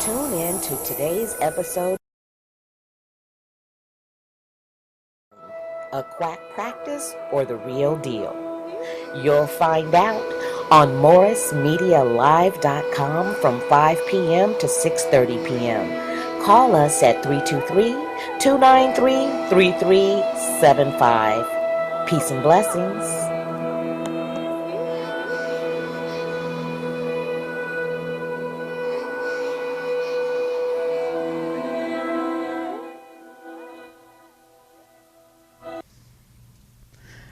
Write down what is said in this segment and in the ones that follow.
Tune in to today's episode. A quack practice or the real deal? You'll find out on morrismedialive.com from 5 p.m. to 6:30 p.m. Call us at 323-293-3375. Peace and blessings.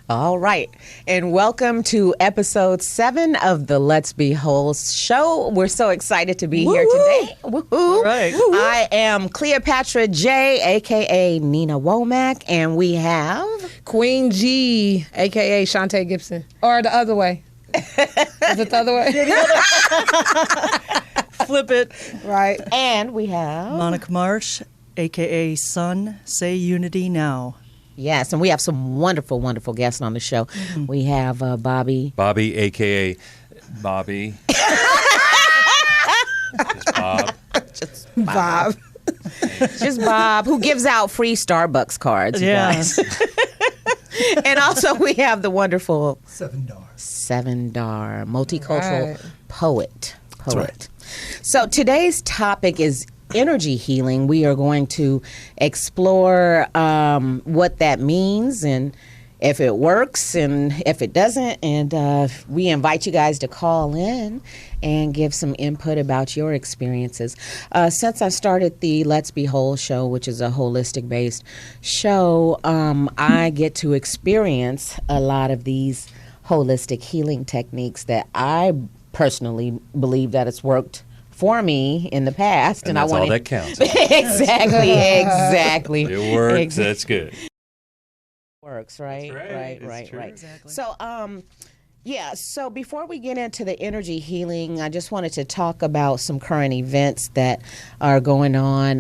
All right, and welcome to episode 7 of the Let's Be Whole show. We're so excited to be here today. Woo-hoo. Right. I am Cleopatra J, a.k.a. Nina Womack, and we have... Queen G, a.k.a. Shantae Gibson. Or the other way. Is it the other way? Flip it. Right. And we have... Monica Marsh, a.k.a. Sun, say unity now. Yes, and we have some wonderful, wonderful guests on the show. Mm-hmm. We have Bobby. Bobby, a.k.a. Bobby. Just Bob. Just Bob. Just Bob, who gives out free Starbucks cards. Yes. And also we have the wonderful Seven Dhar. Seven Dhar, multicultural poet. Right. So today's topic is energy healing. We are going to explore what that means and if it works and if it doesn't. And we invite you guys to call in and give some input about your experiences. Since I started the Let's Be Whole show, which is a holistic based show, I get to experience a lot of these holistic healing techniques that I personally believe that it's worked for me in the past, and that's all that counts. Exactly. It works. That's good. Works, right? That's Right. Exactly. So, so before we get into the energy healing, I just wanted to talk about some current events that are going on.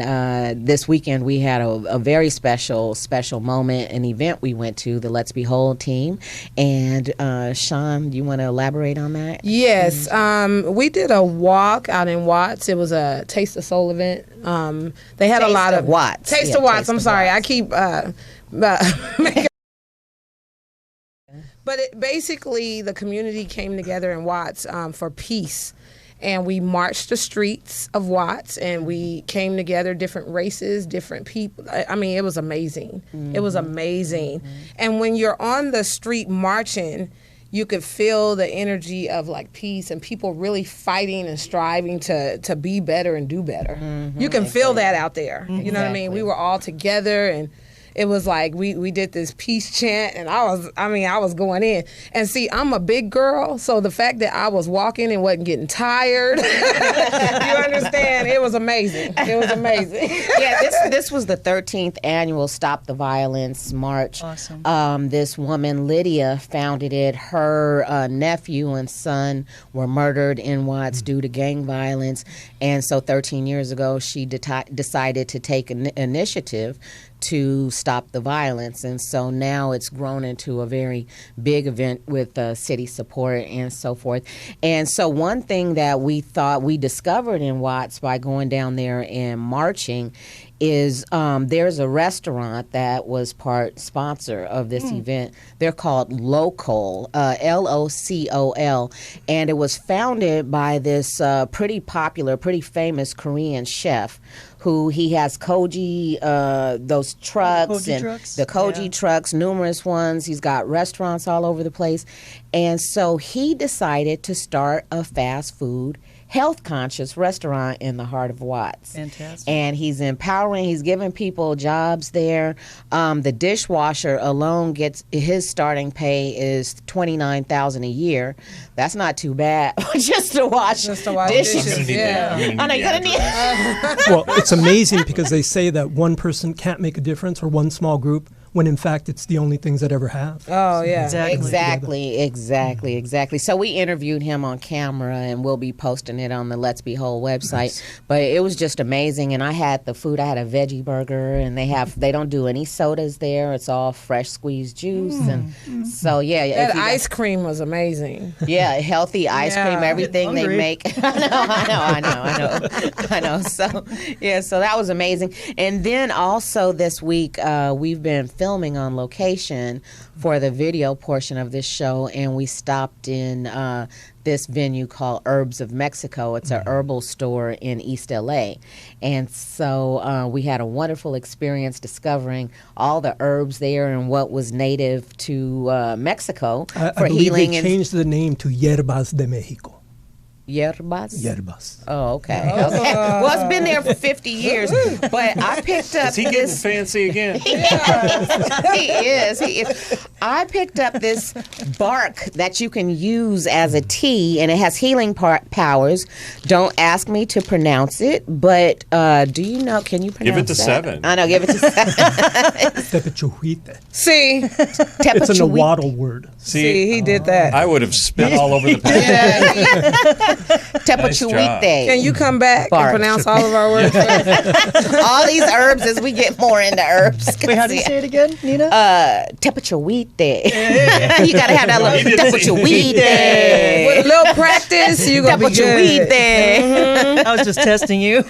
This weekend, we had a very special moment, an event we went to, the Let's Be Whole team. And Sean, do you want to elaborate on that? Yes. We did a walk out in Watts. It was a Taste of Soul event. They had a lot of Watts. Taste of Watts. I'm sorry. I keep making. But basically, the community came together in Watts for peace. And we marched the streets of Watts, and we came together, different races, different people. I mean, it was amazing. Mm-hmm. It was amazing. Mm-hmm. And when you're on the street marching, you could feel the energy of like peace and people really fighting and striving to be better and do better. Mm-hmm. You can feel that out there. You know what I mean? We were all together, and it was like we did this peace chant, and I was going in. And see, I'm a big girl, so the fact that I was walking and wasn't getting tired, you understand? It was amazing. It was amazing. Yeah, this was the 13th annual Stop the Violence March. Awesome. This woman, Lydia, founded it. Her nephew and son were murdered in Watts due to gang violence. And so 13 years ago, she decided to take an initiative to stop the violence. And so now it's grown into a very big event with city support and so forth. And so one thing that we discovered in Watts by going down there and marching is there's a restaurant that was part sponsor of this event. They're called Locol, L-O-C-O-L, and it was founded by this pretty popular, pretty famous Korean chef who he has koji, those trucks, and the koji trucks, numerous ones. He's got restaurants all over the place. And so he decided to start a fast food, health-conscious restaurant in the heart of Watts. Fantastic. And he's empowering, he's giving people jobs there. The dishwasher alone gets, his starting pay is $29,000 a year. That's not too bad just to wash dishes. I'm gonna need that. I know you're going to need Well, it's amazing because they say that one person can't make a difference, or one small group. when in fact it's the only things that ever have. Oh, yeah. Exactly. So we interviewed him on camera, and we'll be posting it on the Let's Be Whole website. Nice. But it was just amazing, and I had the food. I had a veggie burger, and they don't do any sodas there. It's all fresh squeezed juice, and so that ice cream was amazing. Yeah, healthy ice cream, everything they make. I know. So so that was amazing. And then also this week we've been filming on location for the video portion of this show, and we stopped in this venue called Herbs of Mexico. It's a herbal store in East LA. And so we had a wonderful experience discovering all the herbs there and what was native to Mexico I for believe healing. They changed the name to Hierbas de Mexico. Hierbas? Oh, okay. Well, it's been there for 50 years, but I picked up Is he getting fancy again? He is. I picked up this bark that you can use as a tea, and it has healing powers. Don't ask me to pronounce it, but do you know? Can you pronounce it? Give it to 7. I know. Give it to 7. Tepechuhuite. See? It's a Nahuatl word. See, he did that. I would have spit all over the place. Tepechuhuite. Can you come back and pronounce all of our words? All these herbs as we get more into herbs. Wait, how do you say it again, Nina? Tepechuhuite. You got to have that little Tepechuhuite. With a little practice, you're going to be good. I was just testing you.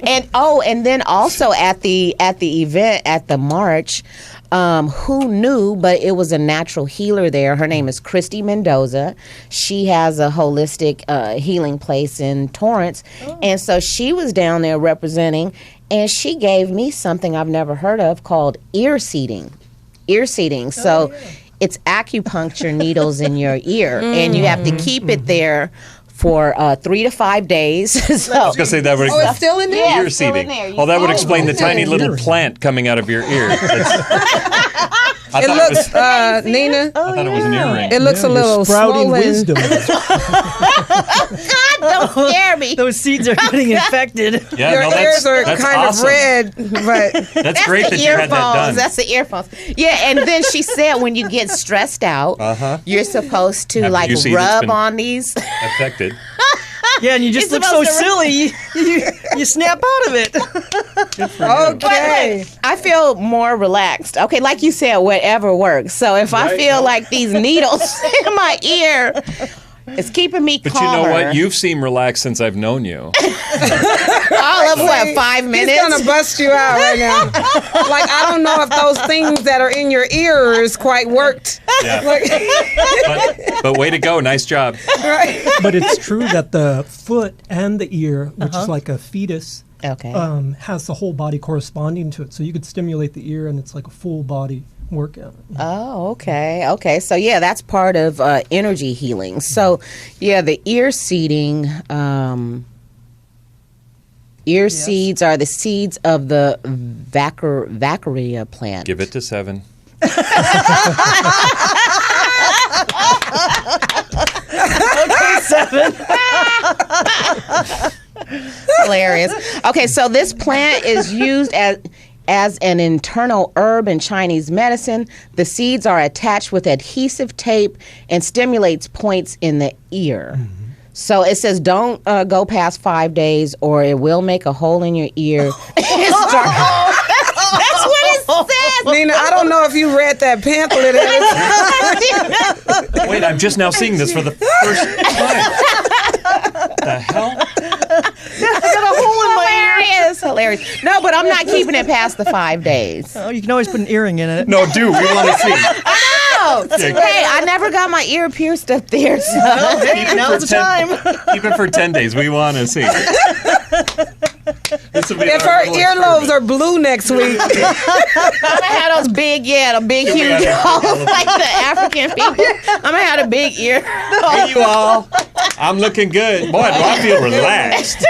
And then also at the event, at the march, who knew, but it was a natural healer there. Her name is Christy Mendoza. She has a holistic healing place in Torrance. And so she was down there representing, and she gave me something I've never heard of called ear seeding. So it's acupuncture needles in your ear, and you have to keep it there for 3 to 5 days. So, I was going to say that would it's still in there? ear seeding. That would explain the tiny little plant coming out of your ear. It looks, Nina. I thought it was an earring. It looks a little sprouting swollen. wisdom. God, don't scare me. Those seeds are getting infected. Yeah, Your ears are that's kind awesome. of red, but That's great that you had that done. That's the earphones. Yeah, and then she said when you get stressed out, you're supposed to After like you see rub that's been on these. Affected. Yeah, and you just look so silly. You snap out of it. okay. I feel more relaxed. Okay, like you said, whatever works. So if I feel like these needles in my ear, it's keeping me But calmer. you know what? You've seemed relaxed since I've known you. All of what, 5 minutes? He's gonna bust you out right now. Like, I don't know if those things that are in your ears quite worked. Yeah. Like, But way to go. Nice job. right. But it's true that the foot and the ear, which is like a fetus, Okay. has the whole body corresponding to it. So you could stimulate the ear, and it's like a full body workout. Oh, okay. So yeah, that's part of energy healing. So yeah, the ear seeding. Seeds are the seeds of the Vaccaria plant. Give it to 7. Okay, 7. Hilarious. Okay, so this plant is used as an internal herb in Chinese medicine. The seeds are attached with adhesive tape and stimulates points in the ear. So it says don't go past 5 days or it will make a hole in your ear. That's what it says. Nina, I don't know if you read that pamphlet. Wait, I'm just now seeing this for the first time. The hell? I got a hole in my ear. Hilarious. No, but I'm not keeping it past the 5 days. Oh, you can always put an earring in it. No, we want to see. No. Hey, I never got my ear pierced up there. So. Hey, now's the time. Keep it for 10 days. We want to see. If her earlobes are blue next week. I'm gonna have those big, the big, huge holes like the African people. I'm gonna have a big ear. Hey, you all. I'm looking good. Boy, do I feel relaxed.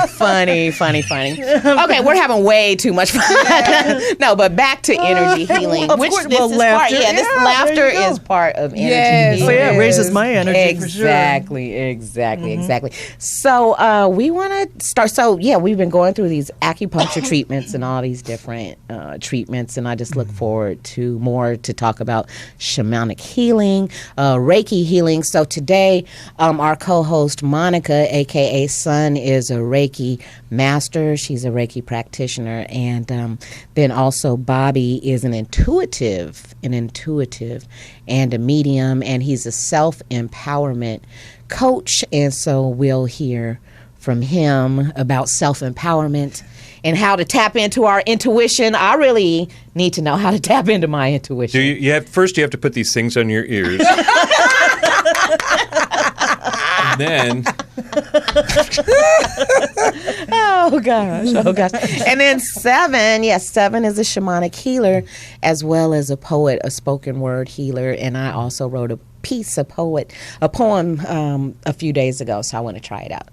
Funny. Okay, we're having way too much fun. No, but back to energy healing. Of which course, this well, is laughter. part. Yeah, this Yeah, laughter there you go. is part of energy Yes. healing. So yeah, it raises Yes. my energy for sure. Exactly. So we want to start. So yeah, we've been going through these acupuncture treatments and all these different treatments, and I just look forward to more to talk about shamanic healing, Reiki healing. So today, our co-host Monica, aka S.U.N, is a Reiki master. She's a Reiki practitioner, and then also Bobby is an intuitive and a medium, and he's a self-empowerment coach. And so we'll hear from him about self-empowerment and how to tap into our intuition. I really need to know how to tap into my intuition. Do you have first? You have to put these things on your ears, and then Oh gosh. And then Seven is a shamanic healer as well as a poet, a spoken word healer, and I also wrote a poem a few days ago, so I want to try it out.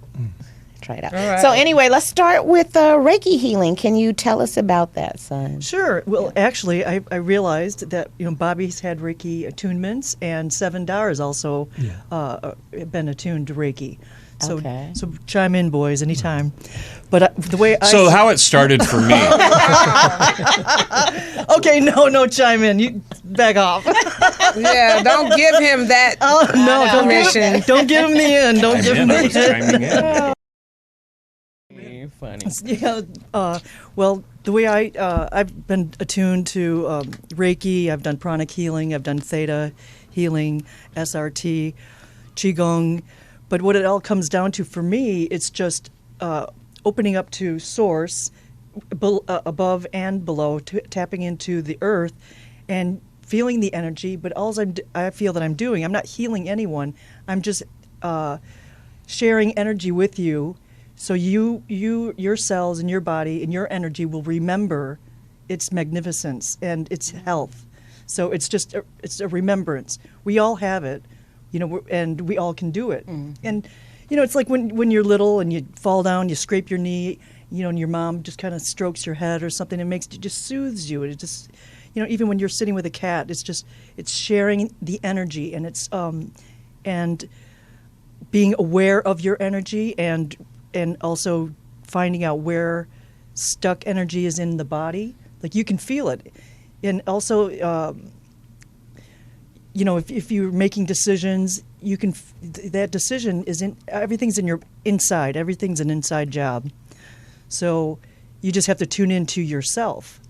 right. So anyway, let's start with Reiki healing. Can you tell us about that, son? Sure. Well, actually, I realized that Bobby's had Reiki attunements, and Seven Dhar has also been attuned to Reiki. So, Okay. so chime in, boys, anytime. But the way so how it started for me. okay, no, chime in. You back off. Yeah, don't give him that. Oh no, permission. don't give him the end. Don't give him I was the end. chiming in. Funny. Yeah. Well, the way I've been attuned to Reiki, I've done pranic healing, I've done theta healing, SRT, qigong, but what it all comes down to for me, it's just opening up to source, above and below, tapping into the earth, and feeling the energy. But I feel that I'm doing, I'm not healing anyone. I'm just sharing energy with you. So your cells and your body and your energy will remember its magnificence and its health. So it's a remembrance. We all have it, and we all can do it. And it's like when you're little and you fall down, you scrape your knee, and your mom just kind of strokes your head or something. It just soothes you. It just, even when you're sitting with a cat, it's sharing the energy, and it's and being aware of your energy and also finding out where stuck energy is in the body. Like you can feel it. And also, if you're making decisions, you can, that decision everything's in your inside. Everything's an inside job. So you just have to tune into yourself.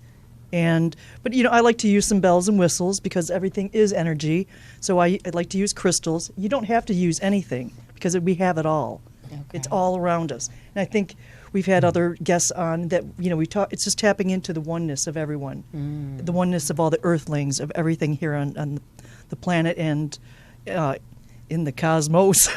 But I like to use some bells and whistles because everything is energy. So I like to use crystals. You don't have to use anything because we have it all. Okay. It's all around us. And I think we've had other guests on that, we talk, it's just tapping into the oneness of everyone, the oneness of all the earthlings, of everything here on the planet and in the cosmos.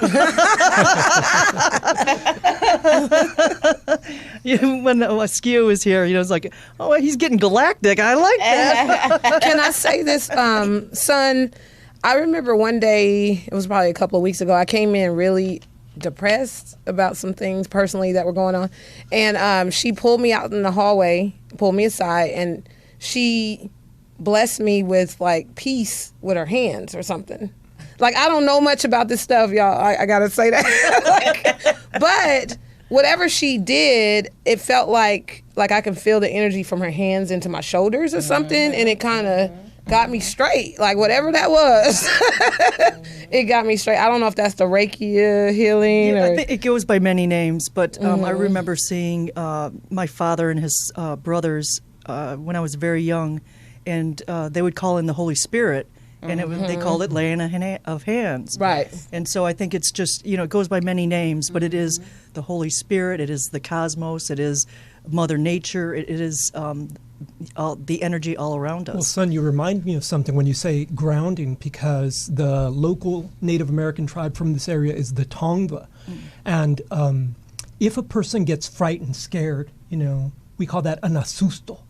When Askew was here, it's like, oh, he's getting galactic. I like that. Can I say this, son? I remember one day, it was probably a couple of weeks ago, I came in really depressed about some things personally that were going on, and she pulled me out in the hallway, pulled me aside, and she blessed me with like peace with her hands or something. Like, I don't know much about this stuff, y'all. I gotta say that. But whatever she did, it felt like I can feel the energy from her hands into my shoulders or something, and it kind of got me straight. Like, whatever that was, it got me straight. I don't know if that's the Reiki healing. Yeah, or... I think it goes by many names, but I remember seeing my father and his brothers when I was very young, and they would call in the Holy Spirit. And they called it laying of hands. Right. And so I think it's just, it goes by many names, but it is the Holy Spirit, it is the cosmos, it is Mother Nature, it is the energy all around us. Well, son, you remind me of something when you say grounding, because the local Native American tribe from this area is the Tongva. And if a person gets frightened, scared, we call that an asusto.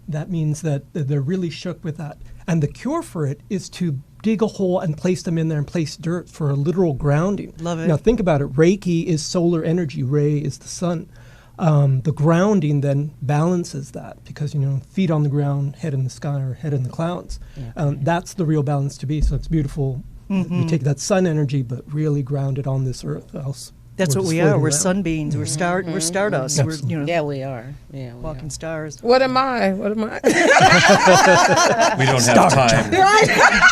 That means that they're really shook with that. And the cure for it is to dig a hole and place them in there and place dirt for a literal grounding. Love it. Now think about it. Reiki is solar energy. Rei is the sun. The grounding then balances that because, feet on the ground, head in the sky, or head in the clouds. That's the real balance to be. So it's beautiful. We take that sun energy, but really ground it on this earth. Else That's we're what just we are. floating We're around. sunbeams. We're stardust. Absolutely. We're Yeah, we are. Yeah, we walking stars. What am I? What am I? We don't have time to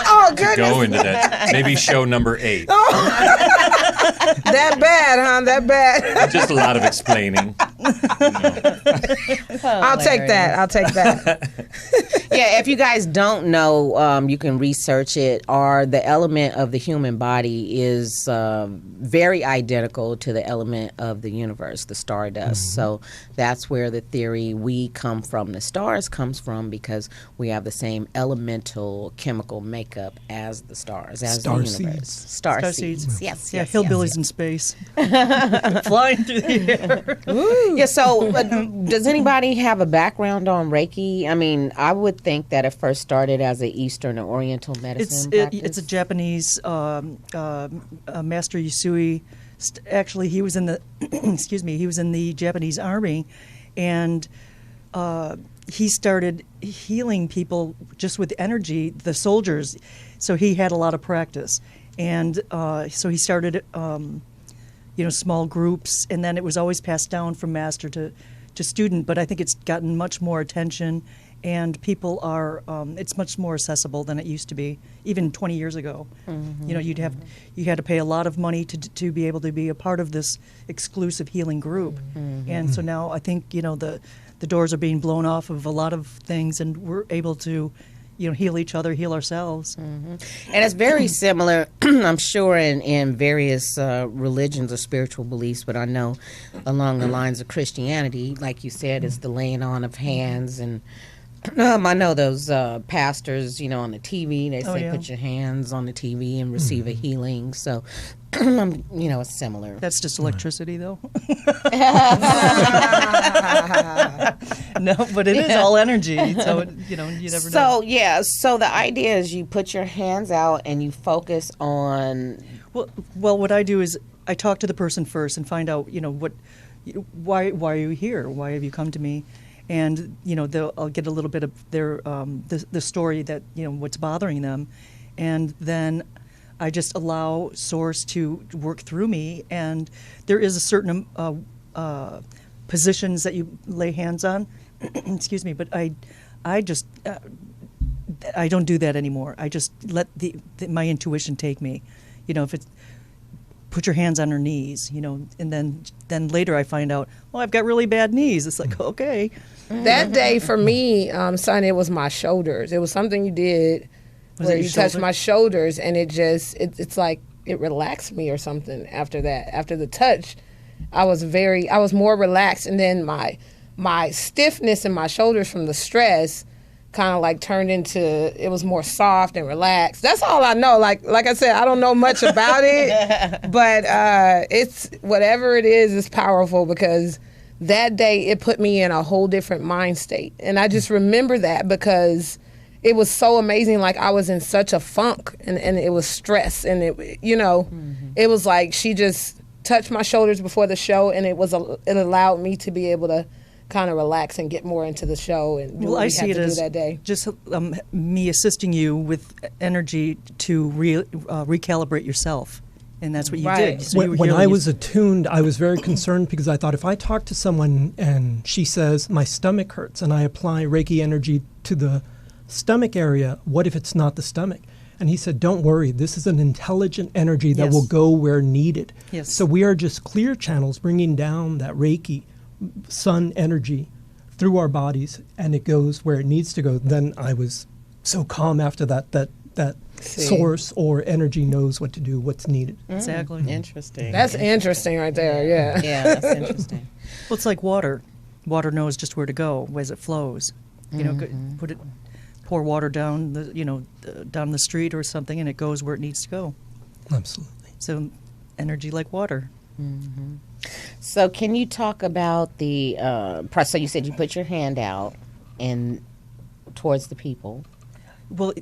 Oh, goodness. go into that. Maybe show number 8. That bad, huh? That bad. Just a lot of explaining. I'll take that. I'll take that. Yeah, if you guys don't know, you can research it. The element of the human body is very identical to the element of the universe, the stardust. So that's where the theory we come from, the stars comes from, because we have the same elemental chemical makeup as the stars, as Star the universe. seeds. Star seeds. seeds. Yes, Yeah, yes, hillbillies yes, in space, flying through the air. Yeah, so does anybody have a background on Reiki? I mean, I would think that it first started as an Eastern or Oriental medicine practice. It's a Japanese Master Yusui. Actually, he was in the excuse me. He was in the Japanese army, and he started healing people just with energy, the soldiers. So he had a lot of practice, and so he started, small groups, and then it was always passed down from master to student. But I think it's gotten much more attention, and people are. It's much more accessible than it used to be, even 20 years ago. You had to pay a lot of money to be able to be a part of this exclusive healing group, and so now I think the doors are being blown off of a lot of things, and we're able to, heal each other, heal ourselves. And it's very similar, I'm sure, in various religions or spiritual beliefs, but I know along the lines of Christianity, like you said, is the laying on of hands. And I know those pastors, on the TV, they say put your hands on the TV and receive a healing. So, it's similar. That's just electricity, though. No, but it is all energy. So, you never know. So the idea is you put your hands out and you focus on. Well, what I do is I talk to the person first and find out, why are you here? Why have you come to me? And I'll get a little bit of their the story that what's bothering them, and then I just allow Source to work through me. And there is a certain positions that you lay hands on. Excuse me, but I just I don't do that anymore. I just let my intuition take me. If it's put your hands on her knees, and then later I find out, I've got really bad knees. It's like, okay. That day for me, son, it was my shoulders. It was something you did where you touched my shoulders, and it's like it relaxed me or something after that. After the touch, I was more relaxed, and then my stiffness in my shoulders from the stress kind of like turned into, it was more soft and relaxed. That's all I know. Like I said, I don't know much about it, but it's whatever it is powerful, because that day it put me in a whole different mind state. And I just remember that because it was so amazing. Like I was in such a funk, and it was stress, and it was like she just touched my shoulders before the show, and it allowed me to be able to kind of relax and get more into the show and do what we had to do that day. Just me assisting you with energy to recalibrate yourself. And that's what you did. So when I was attuned, I was very concerned because I thought if I talk to someone and she says, my stomach hurts, and I apply Reiki energy to the stomach area, what if it's not the stomach? And he said, don't worry, this is an intelligent energy that will go where needed. Yes. So we are just clear channels bringing down that Reiki sun energy through our bodies, and it goes where it needs to go. Then I was so calm after that source or energy knows what to do, what's needed. Exactly. Interesting. That's interesting right there, yeah. Yeah, that's interesting. Well, it's like water. Water knows just where to go as it flows. Pour water down down the street or something, and it goes where it needs to go. Absolutely. So, energy like water. Mm-hmm. So, can you talk about the? So you said you put your hand out and towards the people. Well,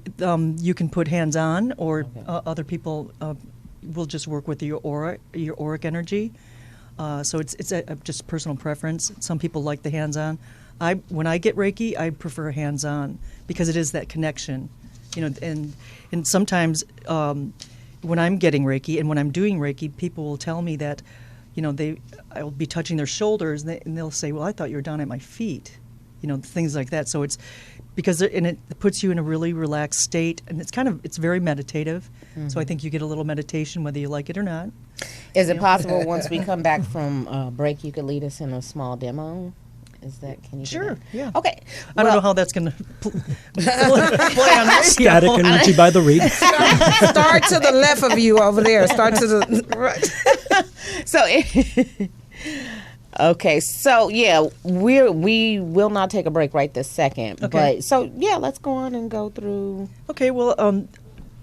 you can put hands on, or other people will just work with your auric energy. So it's just personal preference. Some people like the hands on. When I get Reiki, I prefer hands on because it is that connection, and sometimes when I'm getting Reiki and when I'm doing Reiki, people will tell me that, I'll be touching their shoulders and they'll say, "Well, I thought you were down at my feet," things like that. So it's because it puts you in a really relaxed state, and it's very meditative. Mm-hmm. So I think you get a little meditation whether you like it or not. Is it possible once we come back from break, you could lead us in a small demo? Can you Sure, do that? yeah. Okay. I don't know how that's going to play on radio. Static energy by the reed. Start to the left of you over there. Start to the right. Okay, so yeah, we will not take a break right this second. Okay. But so yeah, let's go on and go through. Okay, well,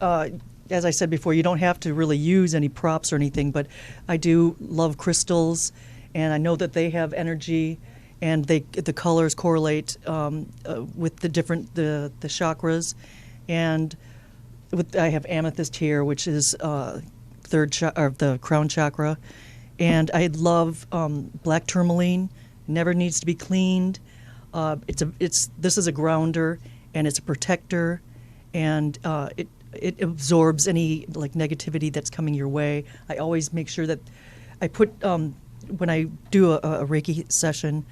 as I said before, you don't have to really use any props or anything, but I do love crystals, and I know that they have energy, and the colors correlate with the different the chakras, and I have amethyst here, which is the crown chakra. And I love black tourmaline. Never needs to be cleaned. This is a grounder, and it's a protector, and it absorbs any negativity that's coming your way. I always make sure that I put when I do a Reiki session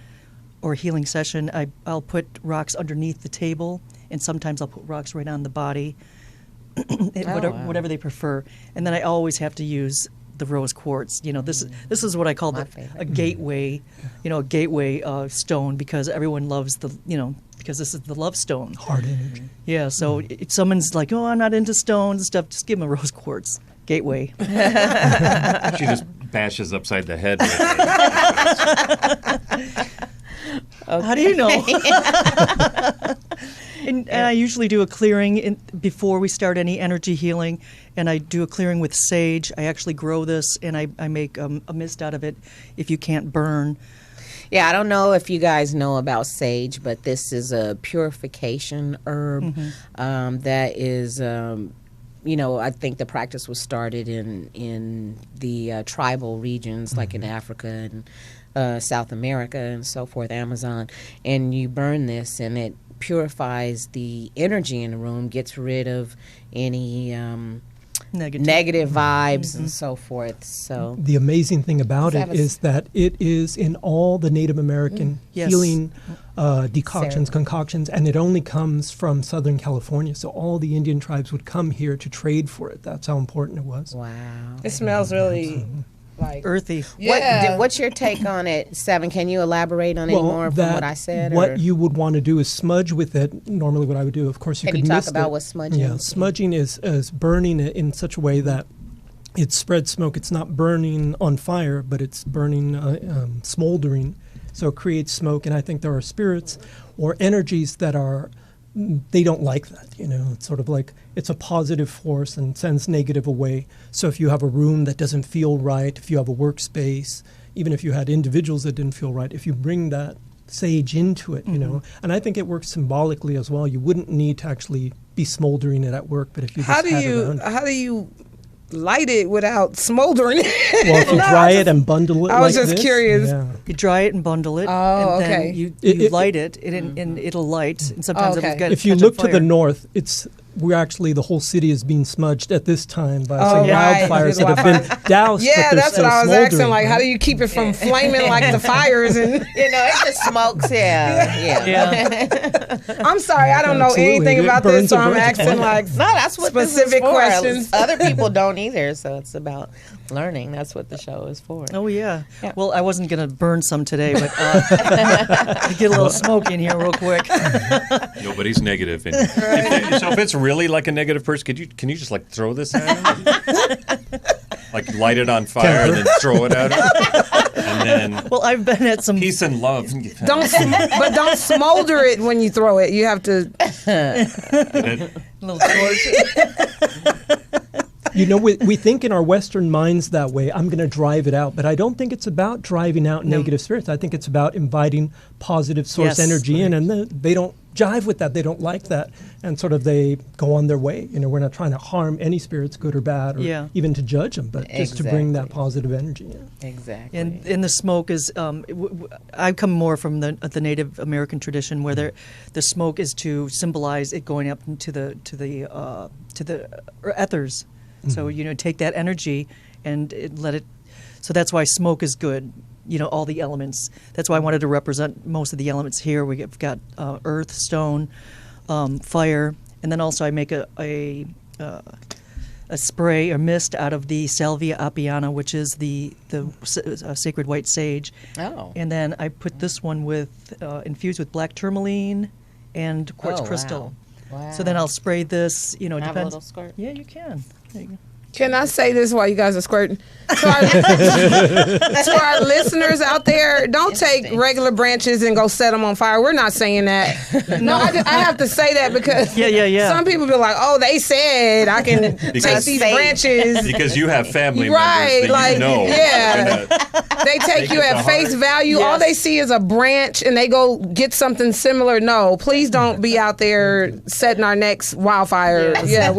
or a healing session, I'll put rocks underneath the table, and sometimes I'll put rocks right on the body, whatever they prefer. And then I always have to use the rose quartz. This is what I call a gateway, a gateway stone, because everyone loves because this is the love stone. Heart energy. Yeah, so if someone's like, "Oh, I'm not into stones and stuff," just give them a rose quartz gateway. She just bashes upside the head. Okay. How do you know? And I usually do a clearing before we start any energy healing, and I do a clearing with sage. I actually grow this, and I make a mist out of it if you can't burn. Yeah, I don't know if you guys know about sage, but this is a purification herb that is, I think the practice was started in the tribal regions, like in Africa and South America and so forth, Amazon. And you burn this, and it purifies the energy in the room, gets rid of any negative vibes and so forth. So the amazing thing about it is that it is in all the Native American healing concoctions, and it only comes from Southern California. So all the Indian tribes would come here to trade for it. That's how important it was. Wow. It smells really earthy. Yeah. What's your take on it, Seven? Can you elaborate on any more from what I said? What you would want to do is smudge with it. Normally what I would do, of course, Can you talk about what smudging is? Yeah, smudging is burning it in such a way that it spreads smoke. It's not burning on fire, but it's burning, smoldering. So it creates smoke, and I think there are spirits or energies that they don't like that, It's sort of like it's a positive force and sends negative away. So if you have a room that doesn't feel right, if you have a workspace, even if you had individuals that didn't feel right, if you bring that sage into it, and I think it works symbolically as well. You wouldn't need to actually be smoldering it at work, but if you just how do you light it without smoldering it? Well, if you dry it and bundle it, I was just curious. Yeah. You dry it and bundle it, and then you light it, and it'll light. And sometimes it'll get. If you look to the north, the whole city is being smudged at this time by some wildfires that have been doused. Yeah, but that's what I was asking. Right? How do you keep it from flaming like the fires? And it just smokes. Yeah. I'm sorry, I don't know anything about this, so I'm asking that's what specific questions. Other people don't either, so it's about learning. That's what the show is for. Oh yeah. Well, I wasn't going to burn some today, but get a little smoke in here real quick. Nobody's negative. So if it's really like a negative person, can you just throw this at him? Light it on fire and then throw it at him? And then I've been at some peace and love. Don't smolder it when you throw it. You have to little torch. You know, we think in our Western minds that way. I'm going to drive it out, but I don't think it's about driving out negative spirits. I think it's about inviting positive source energy in, and they don't jive with that. They don't like that, and sort of they go on their way. You know, we're not trying to harm any spirits, good or bad, or even to judge them, but just to bring that positive energy in. Exactly. And the smoke is, I come more from the Native American tradition, where the smoke is to symbolize it going up into the ethers. So, you know, take that energy and let it. So that's why smoke is good. You know, all the elements. That's why I wanted to represent most of the elements here. We've got earth, stone, fire, and then also I make a spray or mist out of the Salvia apiana, which is the sacred white sage. Oh. And then I put this one with infused with black tourmaline and quartz crystal. Wow. So then I'll spray this. You know, Have a depends. little squirt? Yeah, you can. There you go. Can I say this while you guys are squirting? To our listeners out there, don't take regular branches and go set them on fire. We're not saying that. No, I have to say that because some people be like, oh, they said I can take these branches. Because you have family right, members that like, you know. Yeah. They take you at face value. Yes. All they see is a branch and they go get something similar. No, please don't be out there setting our next wildfire. Yes. Yeah,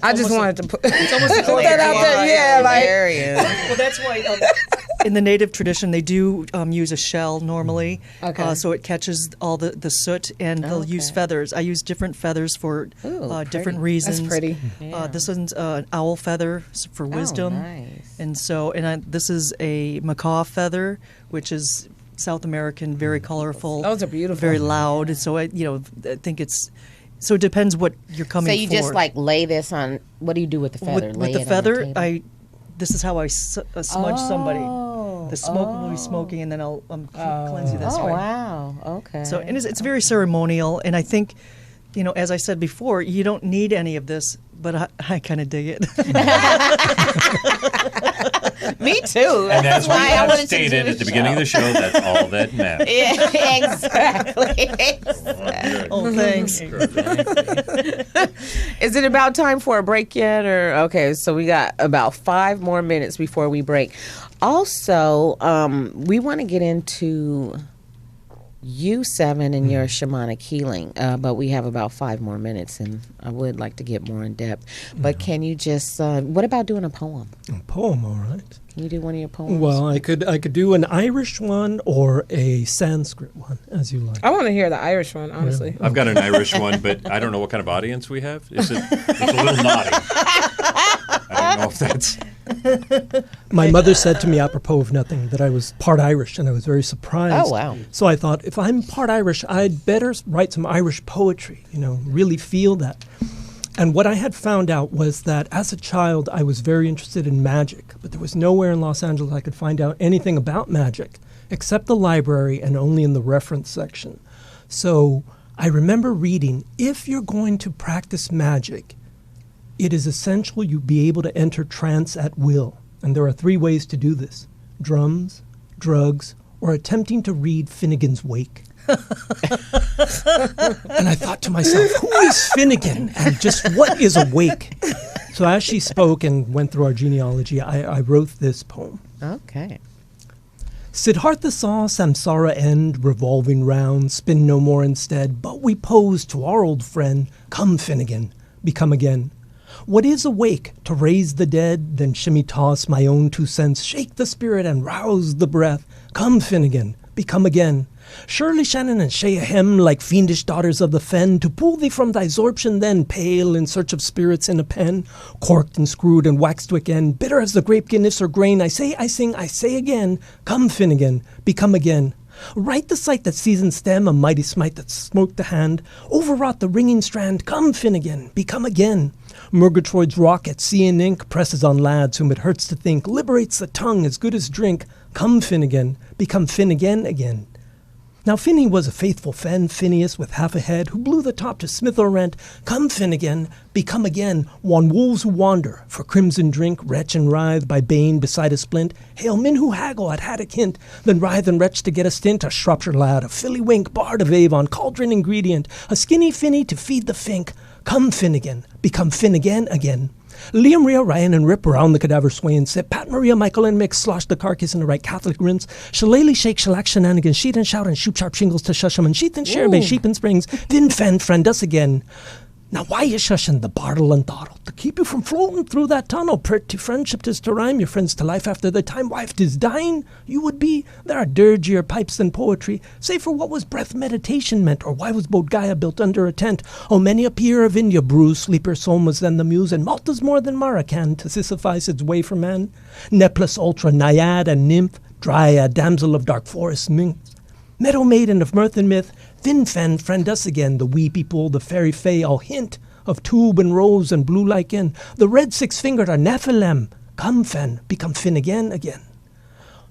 I just wanted to put that out there. Yeah, well, that's why in the Native tradition they do use a shell normally, so it catches all the soot, and they'll use feathers. I use different feathers for different reasons. That's pretty. This one's an owl feather for wisdom, and so this is a macaw feather, which is South American, very colorful. Those are beautiful, very loud. So I think it's. So it depends what you're coming for. So you just like lay this on. What do you do with the feather? With the feather, this is how I smudge somebody. The smoke will be smoking, and then I'll cleanse you this way. Oh wow! Okay. So and it's very ceremonial, and I think, you know, as I said before, you don't need any of this, but I kind of dig it. Me too. And as we have stated at the beginning of the show, that's all that matters. Yeah, exactly. Oh, thanks. Is it about time for a break yet? Or okay, so we got about 5 more minutes before we break. Also, we want to get into you, Seven, and your shamanic healing, but we have about 5 more minutes, and I would like to get more in depth. But can you just, what about doing a poem? A poem, all right. Can you do one of your poems? Well, I could do an Irish one or a Sanskrit one, as you like. I want to hear the Irish one, honestly. I've got an Irish one, but I don't know what kind of audience we have. It's a little naughty. I don't know if that's... My mother said to me, apropos of nothing, that I was part Irish, and I was very surprised. Oh, wow. So I thought, if I'm part Irish, I'd better write some Irish poetry, you know, really feel that. And what I had found out was that as a child, I was very interested in magic, but there was nowhere in Los Angeles I could find out anything about magic, except the library and only in the reference section. So I remember reading, if you're going to practice magic, it is essential you be able to enter trance at will. And there are 3 ways to do this: drums, drugs, or attempting to read Finnegan's Wake. And I thought to myself, who is Finnegan? And just what is a wake? So as she spoke and went through our genealogy, I wrote this poem. Okay. Siddhartha saw samsara end, revolving round, spin no more instead, but we pose to our old friend, come Finnegan, become again. What is awake? To raise the dead, then shimmy toss my own 2 cents, shake the spirit and rouse the breath. Come Finnegan, become again. Surely Shannon and Sheahem, like fiendish daughters of the fen, to pull thee from thy absorption then, pale in search of spirits in a pen, corked and screwed and waxed wick end, bitter as the grape gifts or grain. I say, I sing, I say again, come Finnegan, become again. Right the sight that seasoned stem, a mighty smite that smote the hand, overwrought the ringing strand, come Finnegan, become again. Murgatroyd's rock at sea and ink presses on lads whom it hurts to think, liberates the tongue as good as drink, come Finnegan, become Finnegan again. Now Finny was a faithful fen, Phineas with half a head, who blew the top to smith or rent. Come Finnegan, become again, wan wolves who wander, for crimson drink, retch and writhe by bane beside a splint. Hail men who haggle at haddock hint, then writhe and retch to get a stint. A Shropshire lad, a filly wink, bard of Avon, cauldron ingredient, a skinny Finny to feed the fink. Come Finnegan, become Finnegan again. Liam, Rhea, Ryan, and Rip around the cadaver swaying sit. Pat, Maria, Michael, and Mick slosh the carcass in the right Catholic rinse. Shillelagh, shake, shellac, shenanigans, sheet and shout, and shoot sharp shingles to shush 'em, and sheath and share by sheep and springs. Vin, fen, friend us again. Now why you shushing the bartle and dawdle? To keep you from floating through that tunnel. Pretty friendship tis to rhyme, your friends to life after the time. Wife tis dying, you would be. There are dirgier pipes than poetry. Say for what was breath meditation meant, or why was Bodh built under a tent? Oh, many a peer of India brew, sleeper somas than the muse, and Malta's more than Maracan to sisyphize its way for man. Neplis ultra, naiad and nymph, dryad, damsel of dark forest, minx. Meadow maiden of mirth and myth, Fin Fen, friend us again, the wee people, the fairy fae, all hint of tube and rose and blue like in. The red six-fingered are Nephilim, come Fen, become Fin again.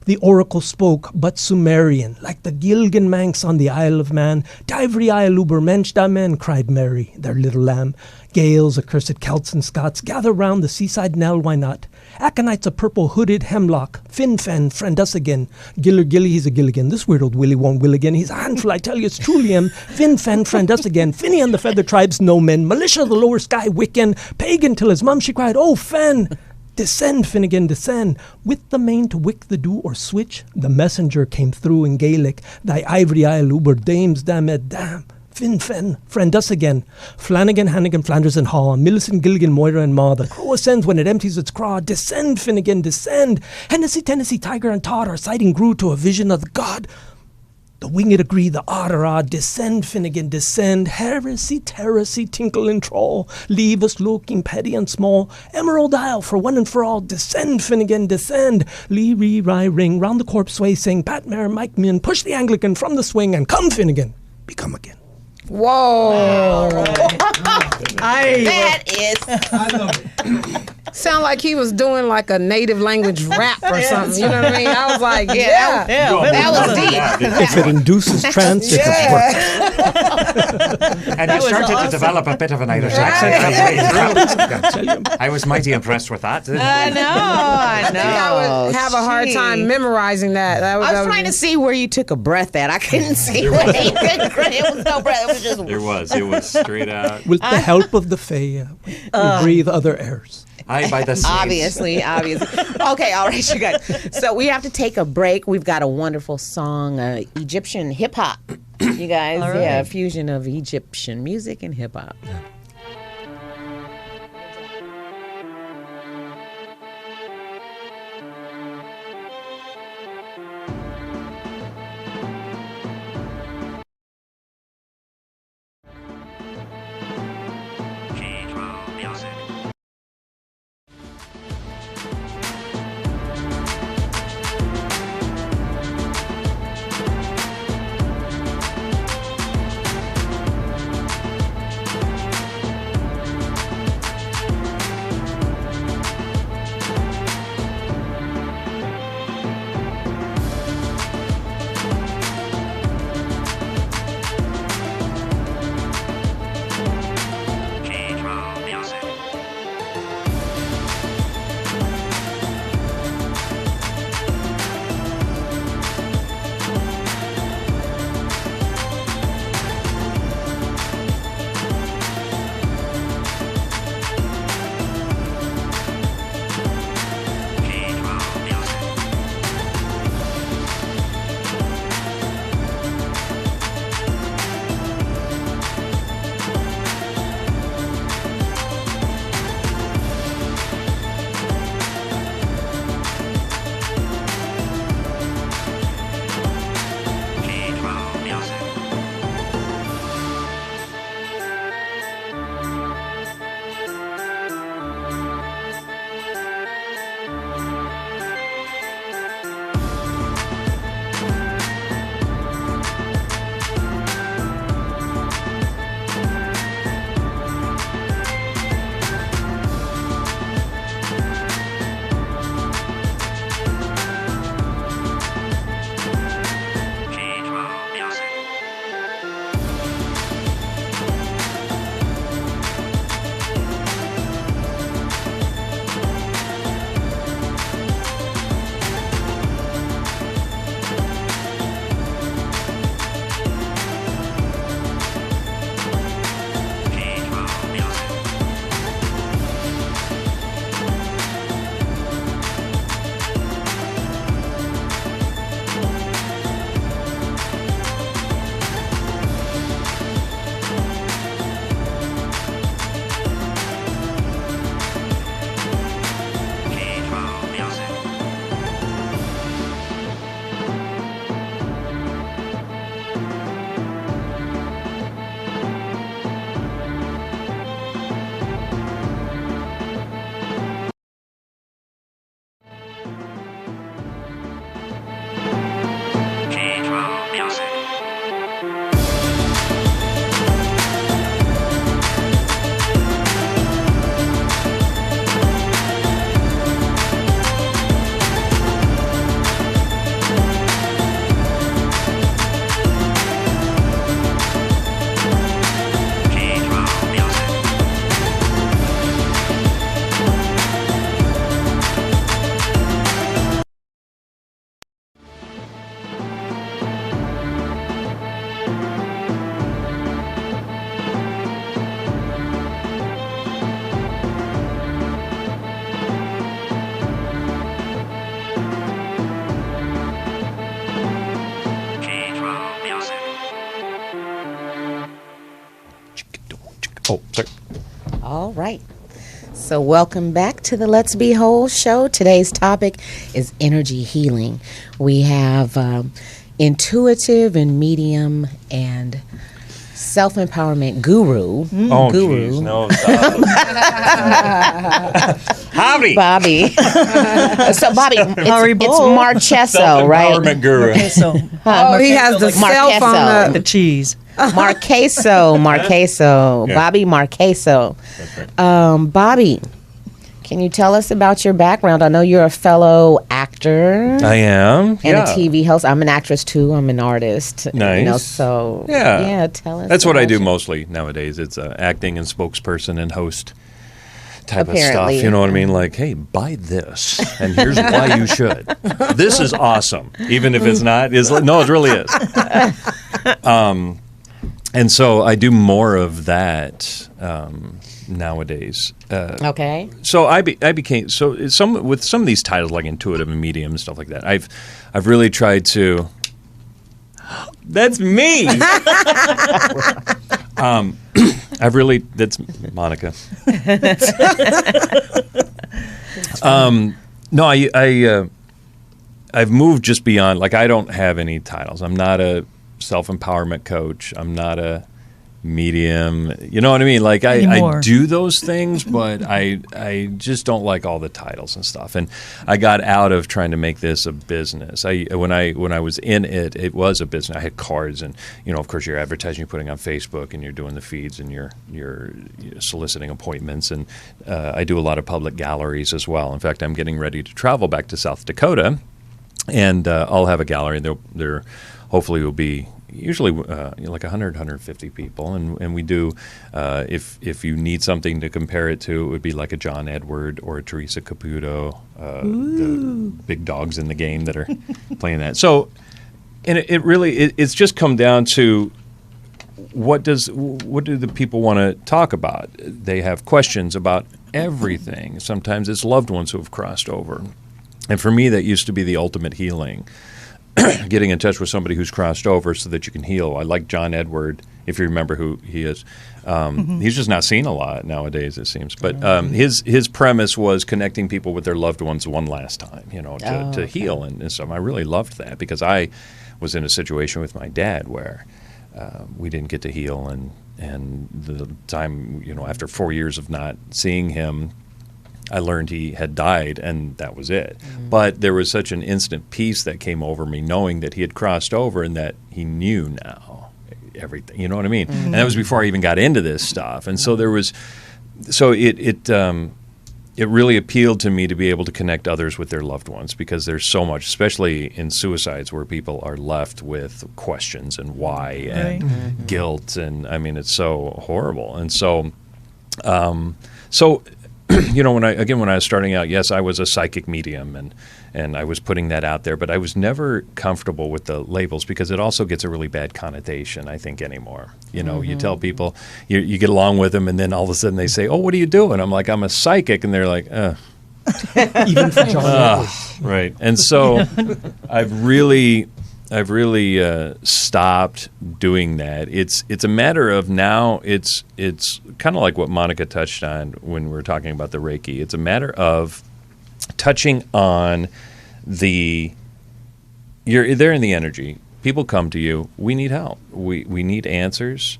The oracle spoke, but Sumerian, like the Gilgan Manx on the Isle of Man. Divri Isle uber mensch da men, cried Mary, their little lamb. Gales, accursed Celts and Scots, gather round the seaside knell, why not? Aconites a purple hooded hemlock, Fin Fen, friend us again. Giller Gilly, he's a Gilligan, this weird old Willie won't will again. He's a handful, I tell you, it's truly him. Fin Fen, friend us again. Finny and the feather tribes, no men. Militia, the lower sky, Wiccan. Pagan till his mum, she cried, oh, Fen! Descend, Finnegan, descend. With the main to wick the do or switch, the messenger came through in Gaelic. Thy ivory isle uber dames damed dam. Fin Fen, friend us again. Flanagan, Hannigan, Flanders and Haw, Millicent, Gilligan, Moira and Ma. The crow ascends when it empties its craw. Descend, Finnegan, descend. Hennessy, Tennessee, Tiger and Todd, our sighting grew to a vision of the God. The winged agree, the odd are odd. Descend, Finnegan, descend. Heresy, terracy, tinkle and troll. Leave us looking petty and small. Emerald Isle for one and for all. Descend, Finnegan, descend. Lee, ree, rye, ring. Round the corpse sway, sing. Pat, Mare, Mike, Min. Push the Anglican from the swing and come, Finnegan. Become again. Whoa. That is. I love it. Sound like he was doing like a native language rap or something. You know what I mean? I was like, yeah. That was deep. If it induces trance, it can work. And you started to develop a bit of an Irish accent. I was mighty impressed with that. I know. I would have a hard time memorizing that. I was trying to see where you took a breath at. I couldn't see where you took a breath. It was no breath. It was just. It was straight out. With the help of the Fae, we breathe other airs. I by the sea. Obviously. Okay, all right, you guys. So we have to take a break. We've got a wonderful song, Egyptian hip hop. You guys, All right. yeah, a fusion of Egyptian music and hip hop. Oh, sorry. All right. So welcome back to the Let's Be Whole show. Today's topic is energy healing. We have intuitive and medium and self-empowerment guru. Oh, Guru. geez, no, stop. Howdy. Bobby. So Bobby, Haribo. it's Marchesso, right? Self-empowerment guru. Okay, so Oh, he has the cell phone the up. cheese. Marchesso. Yeah. Bobby Marchesso. That's right. Bobby, can you tell us about your background? I know you're a fellow actor I am. and a TV host. I'm an actress too. I'm an artist. Nice. You know, so Yeah. tell us. That's what I about do you. mostly nowadays. It's acting and spokesperson and host type Apparently. of stuff. You know what I mean? Like, hey, buy this, and here's why you should. This is awesome, even if it's not. No, it really is. And so I do more of that nowadays. Okay. So I became with some of these titles like intuitive and medium and stuff like that. I've really tried to. That's me. That's Monica. No, I've moved just beyond. Like, I don't have any titles. I'm not a self-empowerment coach. I'm not a medium. You know what I mean? Like, I Anymore. do those things, but I just don't like all the titles and stuff. And I got out of trying to make this a business. When I was in it, it was a business. I had cards, and of course, you're advertising, you're putting on Facebook, and you're doing the feeds, and you're soliciting appointments. And I do a lot of public galleries as well. In fact, I'm getting ready to travel back to South Dakota, and I'll have a gallery. There hopefully will be usually like 100, 150 people, and we do. If you need something to compare it to, it would be like a John Edward or a Teresa Caputo, the big dogs in the game that are playing that. So, and it's just come down to what do the people want to talk about? They have questions about everything. Sometimes it's loved ones who have crossed over, and for me, that used to be the ultimate healing. Getting in touch with somebody who's crossed over so that you can heal. I like John Edward, if you remember who he is. He's just not seen a lot nowadays, it seems. But his premise was connecting people with their loved ones one last time, to heal. And so I really loved that because I was in a situation with my dad where we didn't get to heal. And the time, after 4 years of not seeing him, I learned he had died, and that was it. But there was such an instant peace that came over me, knowing that he had crossed over and that he knew now everything. You know what I mean? And that was before I even got into this stuff. And so it really appealed to me to be able to connect others with their loved ones, because there's so much, especially in suicides, where people are left with questions and why and guilt, and I mean, it's so horrible. And so when I was starting out, yes, I was a psychic medium, and I was putting that out there, but I was never comfortable with the labels because it also gets a really bad connotation, I think, anymore. You tell people, you get along with them, and then all of a sudden they say, "Oh, what do you do?" And I'm like, "I'm a psychic," and they're like, Even for John Edwards. right. And so I've really stopped doing that. It's a matter of now. It's kind of like what Monica touched on when we were talking about the Reiki. It's a matter of touching on you're there in the energy. People come to you. We need help. We need answers,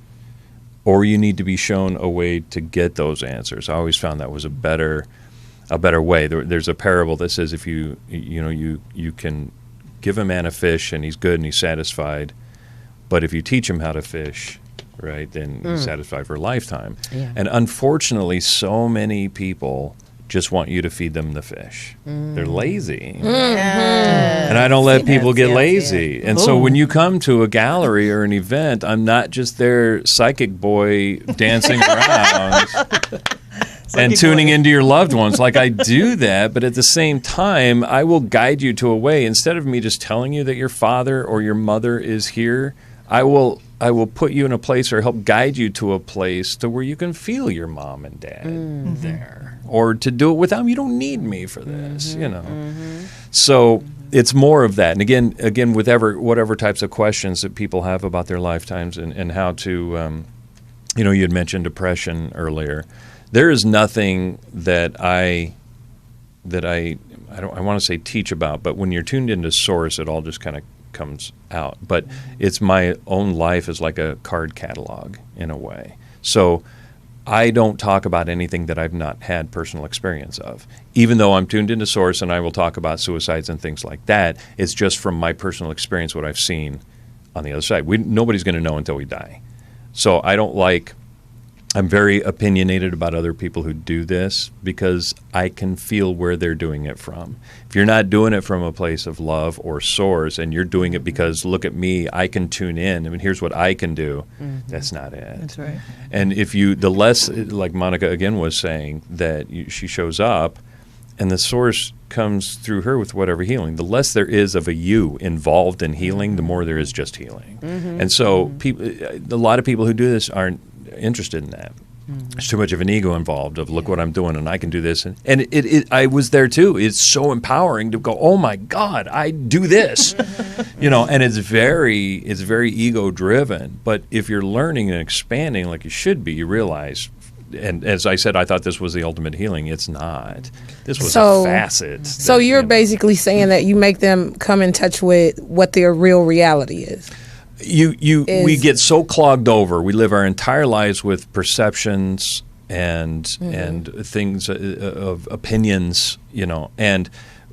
or you need to be shown a way to get those answers. I always found that was a better way. There's a parable that says if you can give a man a fish and he's good and he's satisfied, but if you teach him how to fish, right, then he's satisfied for a lifetime. Yeah. And unfortunately, so many people just want you to feed them the fish. They're lazy. And I don't let people get lazy. And so when you come to a gallery or an event, I'm not just their psychic boy dancing around and tuning into your loved ones. Like, I do that, but at the same time, I will guide you to a way. Instead of me just telling you that your father or your mother is here, I will put you in a place or help guide you to a place to where you can feel your mom and dad there. Or to do it without them. You don't need me for this, So it's more of that. And again, with whatever types of questions that people have about their lifetimes and how to you had mentioned depression earlier. There is nothing that I want to say teach about, but when you're tuned into source, it all just kind of comes out. But it's my own life is like a card catalog in a way. So I don't talk about anything that I've not had personal experience of. Even though I'm tuned into source and I will talk about suicides and things like that, it's just from my personal experience what I've seen on the other side. Nobody's going to know until we die. So I'm very opinionated about other people who do this because I can feel where they're doing it from. If you're not doing it from a place of love or source and you're doing it because, look at me, I can tune in, I mean, here's what I can do, that's not it. That's right. And the less, like Monica again was saying, that she shows up and the source comes through her with whatever healing, the less there is of a you involved in healing, the more there is just healing. And so a lot of people who do this aren't interested in that. There's too much of an ego involved of look what I'm doing and I can do this. And I was there too. It's so empowering to go, oh my God, I do this. And it's very ego driven. But if you're learning and expanding like you should be, you realize, and as I said, I thought this was the ultimate healing. It's not. This was a facet. So you're basically saying that you make them come in touch with what their real reality is. We get so clogged over. We live our entire lives with perceptions and things of opinions, and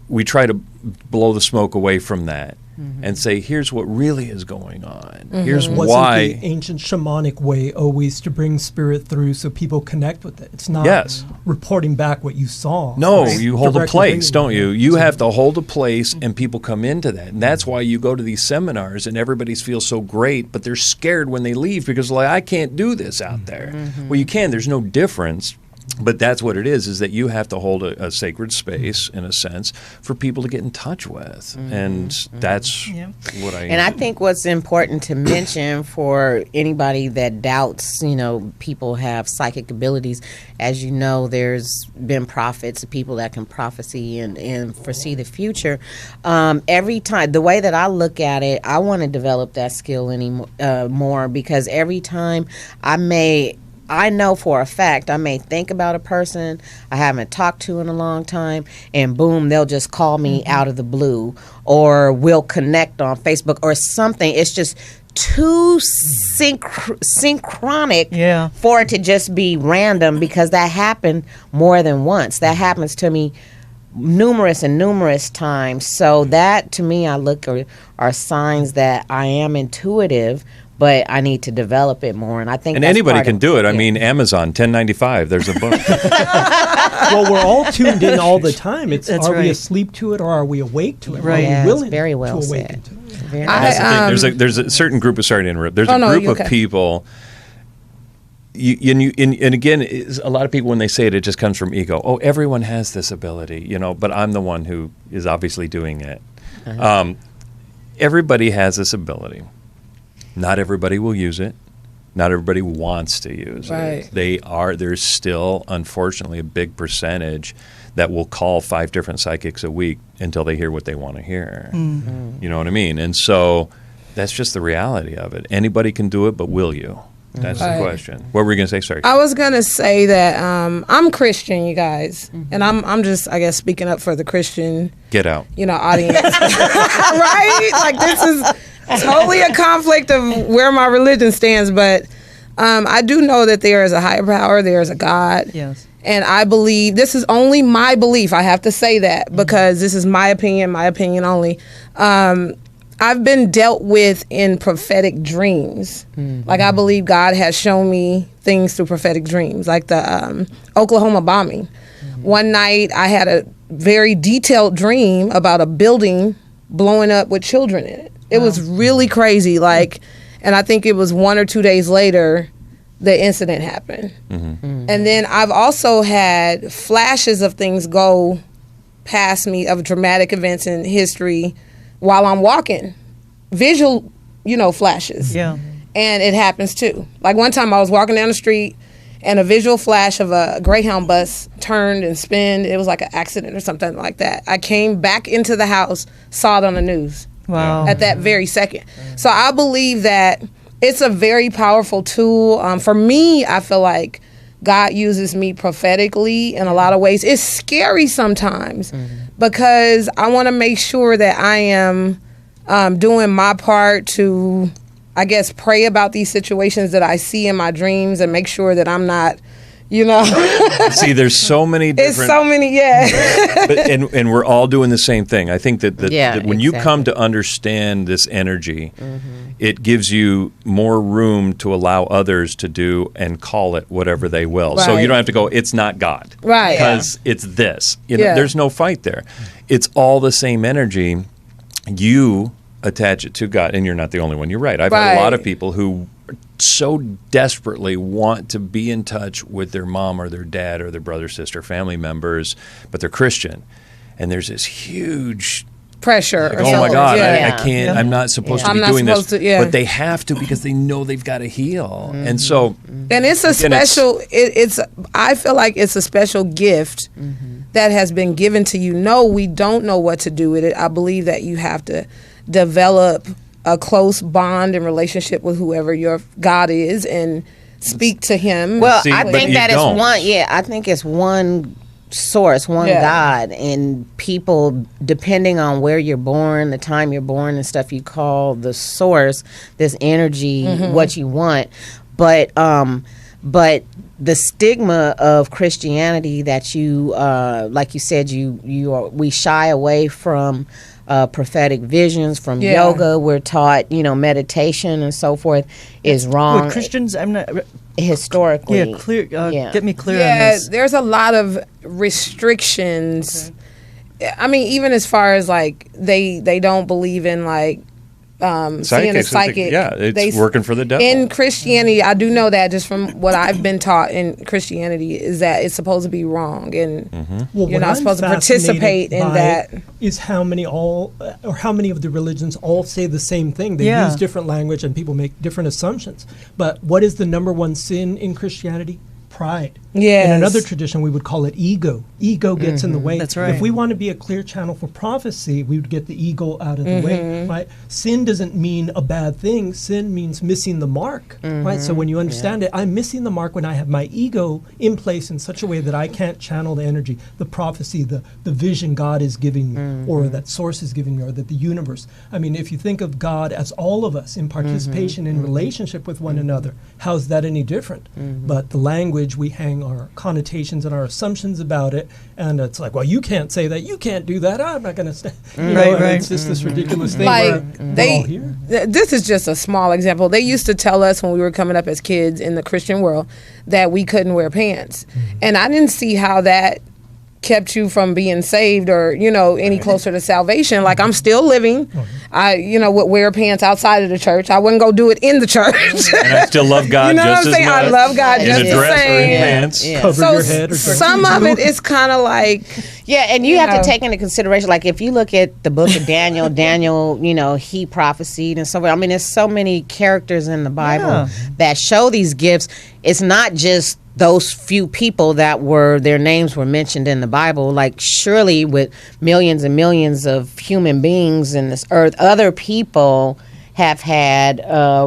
we try to blow the smoke away from that and say, here's what really is going on. Here's Wasn't why. the ancient shamanic way always to bring spirit through so people connect with it? It's not reporting back what you saw. No, It's you hold a directly place, bringing don't it. you? You have to hold a place and people come into that. And that's why you go to these seminars and everybody feels so great, but they're scared when they leave because I can't do this out there. Well, you can. There's no difference. But that's what it is that you have to hold a sacred space, in a sense, for people to get in touch with. And that's what I... And I think what's important to mention for anybody that doubts, people have psychic abilities, as you know, there's been prophets, people that can prophecy and foresee the future. Every time, the way that I look at it, I want to develop that skill more because every time I know for a fact I may think about a person I haven't talked to in a long time, and boom, they'll just call me out of the blue, or we'll connect on Facebook or something. It's just too synchronic for it to just be random, because that happened more than once. That happens to me numerous times. So that, to me, I look are signs that I am intuitive, but I need to develop it more. And I think anybody can do it. I mean, Amazon, $10.95. There's a book. Well, we're all tuned in all the time. Are we right. asleep to it, or are we awake to it? Right. Are we willing very well to awaken said. to it? Very That's the thing. There's a certain group of, sorry to interrupt, there's a group of people, and again, a lot of people, when they say it, it just comes from ego. Oh, everyone has this ability, but I'm the one who is obviously doing it. Everybody has this ability. Not everybody will use it. Not everybody wants to use it. There's still, unfortunately, a big percentage that will call 5 different psychics a week until they hear what they want to hear. Mm-hmm. You know what I mean? And so that's just the reality of it. Anybody can do it, but will you? That's the question. What were you going to say? Sorry. I was going to say that I'm Christian, you guys, and I'm just, I guess, speaking up for the Christian. Get out. Audience. Right? Like, this is totally a conflict of where my religion stands, but I do know that there is a higher power, there is a God. Yes. And I believe, this is only my belief, I have to say that, because this is my opinion only. I've been dealt with in prophetic dreams. Mm-hmm. Like, I believe God has shown me things through prophetic dreams, like the Oklahoma bombing. Mm-hmm. One night, I had a very detailed dream about a building blowing up with children in it. It was really crazy. Like, and I think it was 1 or 2 days later, the incident happened. Mm-hmm. Mm-hmm. And then I've also had flashes of things go past me, of dramatic events in history, while I'm walking. Visual, flashes. Yeah. And it happens too. Like, one time I was walking down the street and a visual flash of a Greyhound bus turned and spun. It was like an accident or something like that. I came back into the house, saw it on the news. Wow. At that very second. So I believe that It's a very powerful tool. For me, I feel like God uses me prophetically in a lot of ways. It's scary sometimes because I want to make sure that I am doing my part to, I guess, pray about these situations that I see in my dreams and make sure that I'm not, See, there's so many different... It's so many, but, and we're all doing the same thing. I think that when you come to understand this energy, it gives you more room to allow others to do and call it whatever they will. So you don't have to go, it's not God. Right. Because it's this. There's no fight there. It's all the same energy. You attach it to God, and you're not the only one. You're right. I've had a lot of people who so desperately want to be in touch with their mom or their dad or their brother, sister, family members, but they're Christian. And there's this huge pressure. Like, oh my God, I can't, I'm not supposed to be doing this. But they have to because they know they've got to heal. And so... And it's a special, I feel like it's a special gift that has been given to you. No, we don't know what to do with it. I believe that you have to develop a close bond and relationship with whoever your God is and speak to him. Well, I think that it's one, I think it's one source, one God, and people, depending on where you're born, the time you're born and stuff, you call the source, this energy, what you want. But the stigma of Christianity that you, like you said, we shy away from prophetic visions, from yoga. We're taught, meditation and so forth is wrong. With Christians, I'm not historically. Yeah, clear. Get me clear on this. There's a lot of restrictions. I mean, even as far as like they don't believe in like seeing a psychic. It's working for the devil. In Christianity, I do know that just from what I've been taught in Christianity is that it's supposed to be wrong, and you're not supposed to participate in that. Is how many of the religions all say the same thing? They use different language, and people make different assumptions. But what is the number one sin in Christianity? Pride. Yes. In another tradition, we would call it ego. Ego gets in the way. That's right. If we want to be a clear channel for prophecy, we would get the ego out of the way, right? Sin doesn't mean a bad thing. Sin means missing the mark, right? So when you understand it, I'm missing the mark when I have my ego in place in such a way that I can't channel the energy, the prophecy, the vision God is giving me, or that source is giving me, or that the universe. I mean, if you think of God as all of us in participation in relationship with one another, how's that any different? But the language, we hang our connotations and our assumptions about it, and it's like, well, you can't say that, you can't do that, I'm not going to stand. Right. It's just this ridiculous thing. Like we're all here. This is just a small example. They used to tell us when we were coming up as kids in the Christian world that we couldn't wear pants, and I didn't see how that kept you from being saved or any closer to salvation. Like, I'm still living. I would wear pants outside of the church. I wouldn't go do it in the church. And I still love God just as much. I love God just the same. In pants. Cover your head or some of it is kind of like and you have to take into consideration, like if you look at the book of Daniel, he prophesied and so on. I mean, there's so many characters in the Bible that show these gifts. It's not just those few people that their names were mentioned in the Bible. Like, surely with millions and millions of human beings in this earth, other people have had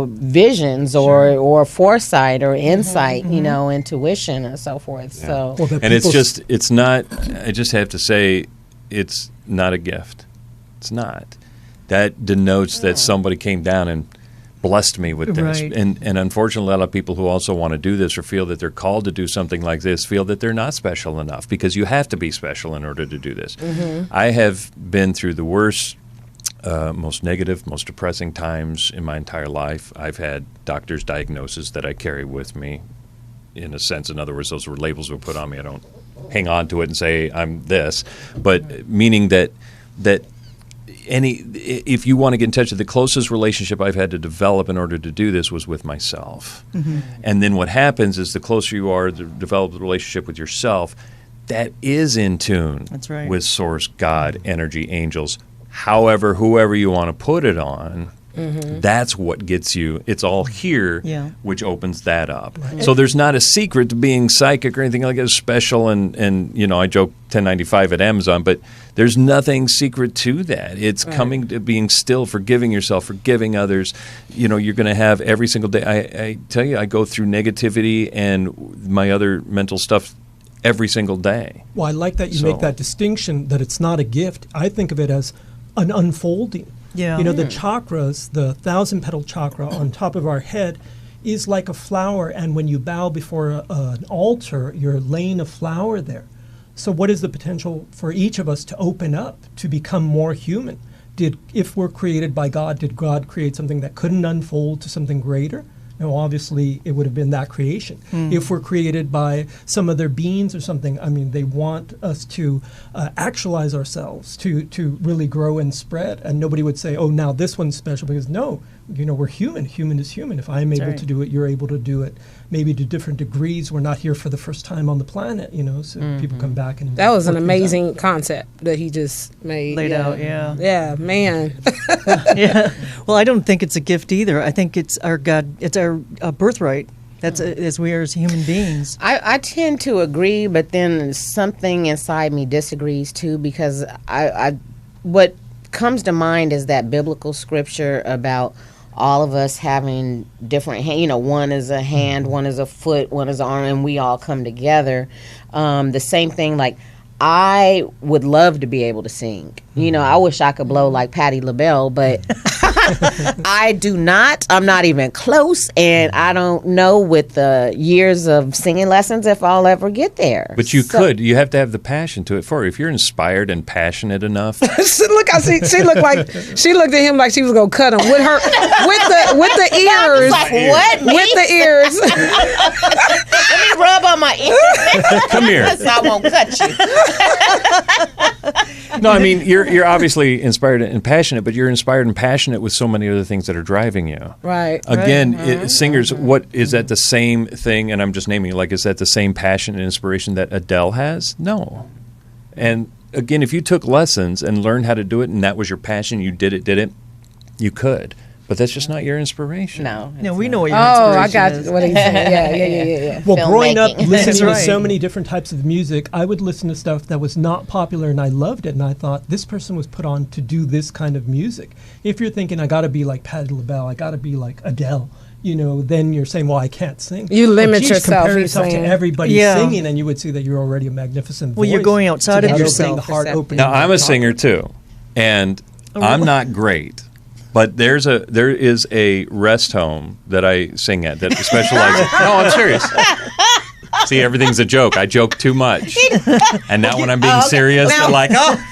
visions or foresight or insight, intuition and so forth. So, and it's not, I just have to say, it's not a gift. It's not. That denotes that somebody came down and blessed me with this. Right. And unfortunately, a lot of people who also want to do this or feel that they're called to do something like this feel that they're not special enough, because you have to be special in order to do this. I have been through the worst, most negative, most depressing times in my entire life. I've had doctor's diagnoses that I carry with me, in a sense. In other words, those were labels were put on me. I don't hang on to it and say I'm this, but meaning that if you want to get in touch with the closest relationship I've had to develop in order to do this was with myself. And then what happens is the closer you are to develop the relationship with yourself, that is in tune with source, God, energy, angels, however, whoever you want to put it on. That's what gets you. It's all here, Yeah. which opens that up. So there's not a secret to being psychic or anything like that. It's special, and I joke 1095 at Amazon, but there's nothing secret to that. It's coming to being still, forgiving yourself, forgiving others. You're going to have every single day. I tell you, I go through negativity and my other mental stuff every single day. Well, I like that you make that distinction, that it's not a gift. I think of it as an unfolding. Yeah. The chakras, the 1,000-petal chakra on top of our head is like a flower, and when you bow before an altar, you're laying a flower there. So what is the potential for each of us to open up, to become more human? If we're created by God, did God create something that couldn't unfold to something greater? No, obviously it would have been that creation. If we're created by some other beings or something, they want us to actualize ourselves, to really grow and spread. And nobody would say, oh, now this one's special, because no, we're human. Human is human. If I'm able to do it, you're able to do it. Maybe to different degrees. We're not here for the first time on the planet, so people come back. And that was an amazing concept that he just laid out. Yeah, man. Yeah. Well, I don't think it's a gift either. I think it's our birthright. That's as we are as human beings. I tend to agree, but then something inside me disagrees too, because what comes to mind is that biblical scripture about all of us having different one is a hand, one is a foot, one is an arm, and we all come together. The same thing, like, I would love to be able to sing. I wish I could blow like Patti LaBelle, but I do not. I'm not even close, and I don't know with the years of singing lessons if I'll ever get there. But you could. You have to have the passion to it for it. If you're inspired and passionate enough. Look how she looked like she looked at him like she was gonna cut him with the ears. Like, what? Me? With the ears. Let me rub on my ears. Come here. So I won't cut you. No, you're obviously inspired and passionate, but you're inspired and passionate with so many other things that are driving you. Right. Again, singers, what is that the same thing? And I'm just naming it. Like, is that the same passion and inspiration that Adele has? No. And again, if you took lessons and learned how to do it, and that was your passion, you did it, you could. But that's just not your inspiration. No. No, we know what your I inspiration got is. what he's saying. Yeah. Well, growing up, Filmmaking. listening to That's so right. many different types of music, I would listen to stuff that was not popular, and I loved it. And I thought, this person was put on to do this kind of music. If you're thinking, I got to be like Patti LaBelle, I got to be like Adele, then you're saying, well, I can't sing. You limit geez, yourself, Compare you're yourself to saying. everybody Yeah. singing, and you would see that you're already a magnificent voice. Well, you're going outside of So you're yourself. saying the heart opening. Now, I'm a chakra. singer too, and I'm not great. But there is a rest home that I sing at that specializes. No, I'm serious. See, everything's a joke. I joke too much, and now when I'm being serious, they're like, "Oh."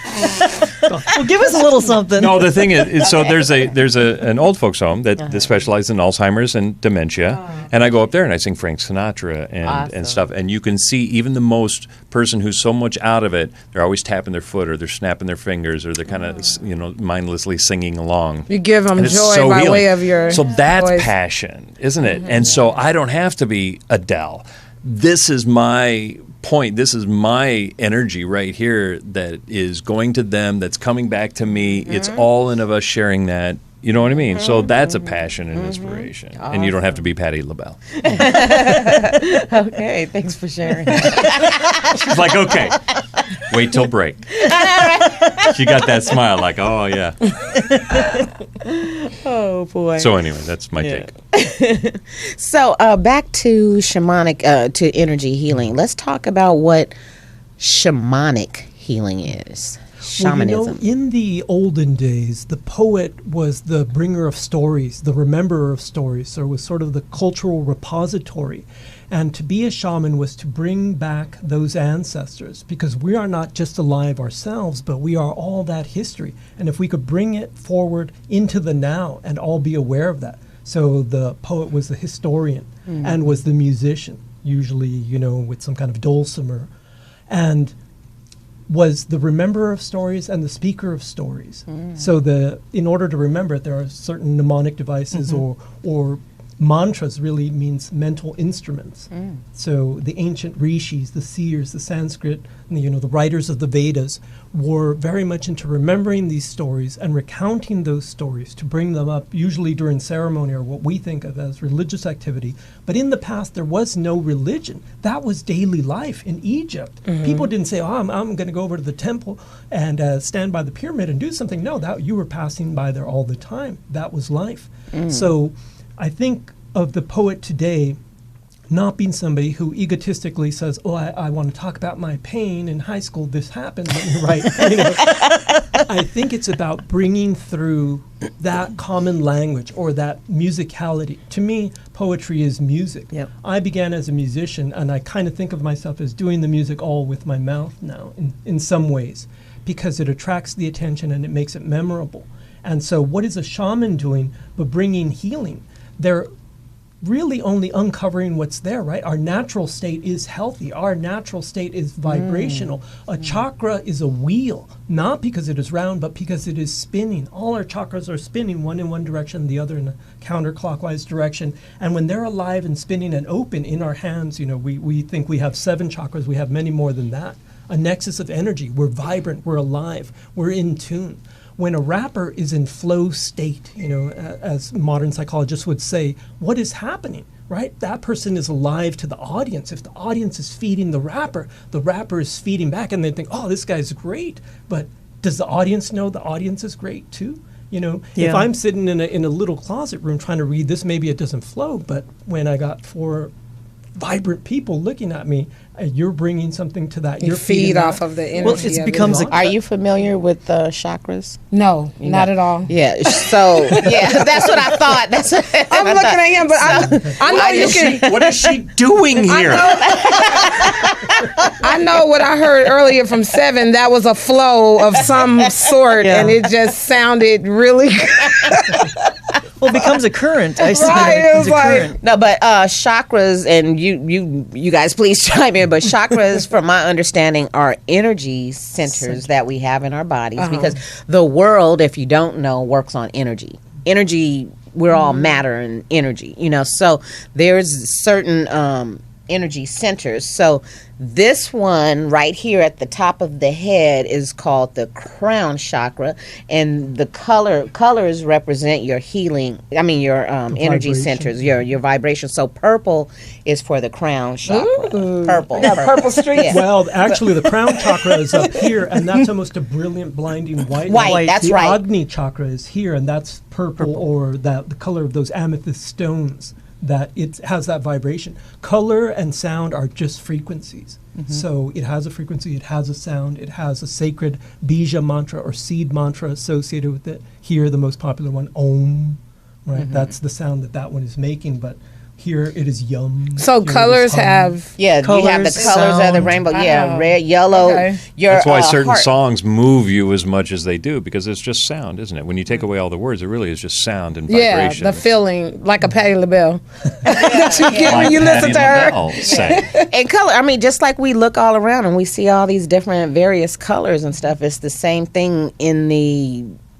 Well, give us a little something. No, the thing is, so there's an old folks home that specializes in Alzheimer's and dementia, and I go up there and I sing Frank Sinatra and stuff, and you can see even the most person who's so much out of it, they're always tapping their foot or they're snapping their fingers or they're kind of mindlessly singing along. You give them And it's joy so by healing. way of your So that's voice. passion, isn't it? And so I don't have to be Adele. This is my point. This is my energy right here that is going to them, that's coming back to me. It's all in of us sharing that. You know what I mean? So that's a passion and inspiration. And you don't have to be Patti LaBelle. Okay, thanks for sharing. She's like, okay, wait till break. She got that smile like, oh, yeah. Oh, boy. So anyway, that's my take. So back to shamanic, to energy healing. Let's talk about what shamanic healing is. Shamanism. Well, in the olden days, the poet was the bringer of stories, the rememberer of stories. So it was sort of the cultural repository. And to be a shaman was to bring back those ancestors, because we are not just alive ourselves, but we are all that history. And if we could bring it forward into the now and all be aware of that. So the poet was the historian and was the musician, usually, with some kind of dulcimer. And was the rememberer of stories and the speaker of stories. So in order to remember it, there are certain mnemonic devices or mantras really means mental instruments. So the ancient rishis, the seers, the Sanskrit, the writers of the Vedas were very much into remembering these stories and recounting those stories to bring them up, usually during ceremony or what we think of as religious activity. But in the past, there was no religion. That was daily life in Egypt. People didn't say, I'm going to go over to the temple and stand by the pyramid and do something. No, that you were passing by there all the time. That was life. So I think of the poet today not being somebody who egotistically says, I want to talk about my pain in high school, this happened, right? I think it's about bringing through that common language or that musicality. To me, poetry is music. Yep. I began as a musician, and I kind of think of myself as doing the music all with my mouth now in some ways, because it attracts the attention and it makes it memorable. And so what is a shaman doing but bringing healing? They're really only uncovering what's there, right? Our natural state is healthy. Our natural state is vibrational. A chakra is a wheel, not because it is round, but because it is spinning. All our chakras are spinning, one in one direction, the other in a counterclockwise direction. And when they're alive and spinning and open in our hands, we think we have 7 chakras. We have many more than that. A nexus of energy. We're vibrant. We're alive. We're in tune. When a rapper is in flow state, as modern psychologists would say, what is happening, right? That person is alive to the audience. If the audience is feeding the rapper is feeding back, and they think, this guy's great. But does the audience know the audience is great too? If I'm sitting in a little closet room trying to read this, maybe it doesn't flow. But when I got 4 vibrant people looking at me, you're bringing something to that. You feed off of the energy. Well, it becomes Are you familiar with chakras? No, not at all. Yeah. So that's what I thought. That's what I'm looking at him, but I know you can. What is she doing here? I know what I heard earlier from Seven. That was a flow of some sort, and it just sounded really good. Well, it becomes a current. I see Right, it becomes it a was like- current. No, but chakras, and you guys please chime in, but chakras, from my understanding, are energy centers that we have in our bodies, because the world, if you don't know, works on energy. Energy, we're all matter and energy, so there's certain energy centers. So this one right here at the top of the head is called the crown chakra, and the colors represent your healing. I mean your energy vibration. centers, your vibration. So purple is for the crown chakra. Ooh. Purple. Purple streaks. Well, actually, the crown chakra is up here, and that's almost a brilliant, blinding white. White, that's the right. Agni chakra is here, and that's purple. Or the color of those amethyst stones. That it has that vibration. Color and sound are just frequencies. So it has a frequency, it has a sound, it has a sacred bija mantra or seed mantra associated with it. Here, the most popular one, Om, right? That's the sound that one is making, but here it is yum. So Here it is colors hum. have. Yeah, you have the Colors, colors of the sound. rainbow. Wow. Yeah, red, yellow. Okay. Your, That's why certain heart. songs move you as much as they do, because it's just sound, isn't it? When you take away all the words, it really is just sound and Yeah, vibration. the feeling, like a Patti LaBelle that you get when you listen to her. And color, I mean, just like we look all around and we see all these different various colors and stuff, it's the same thing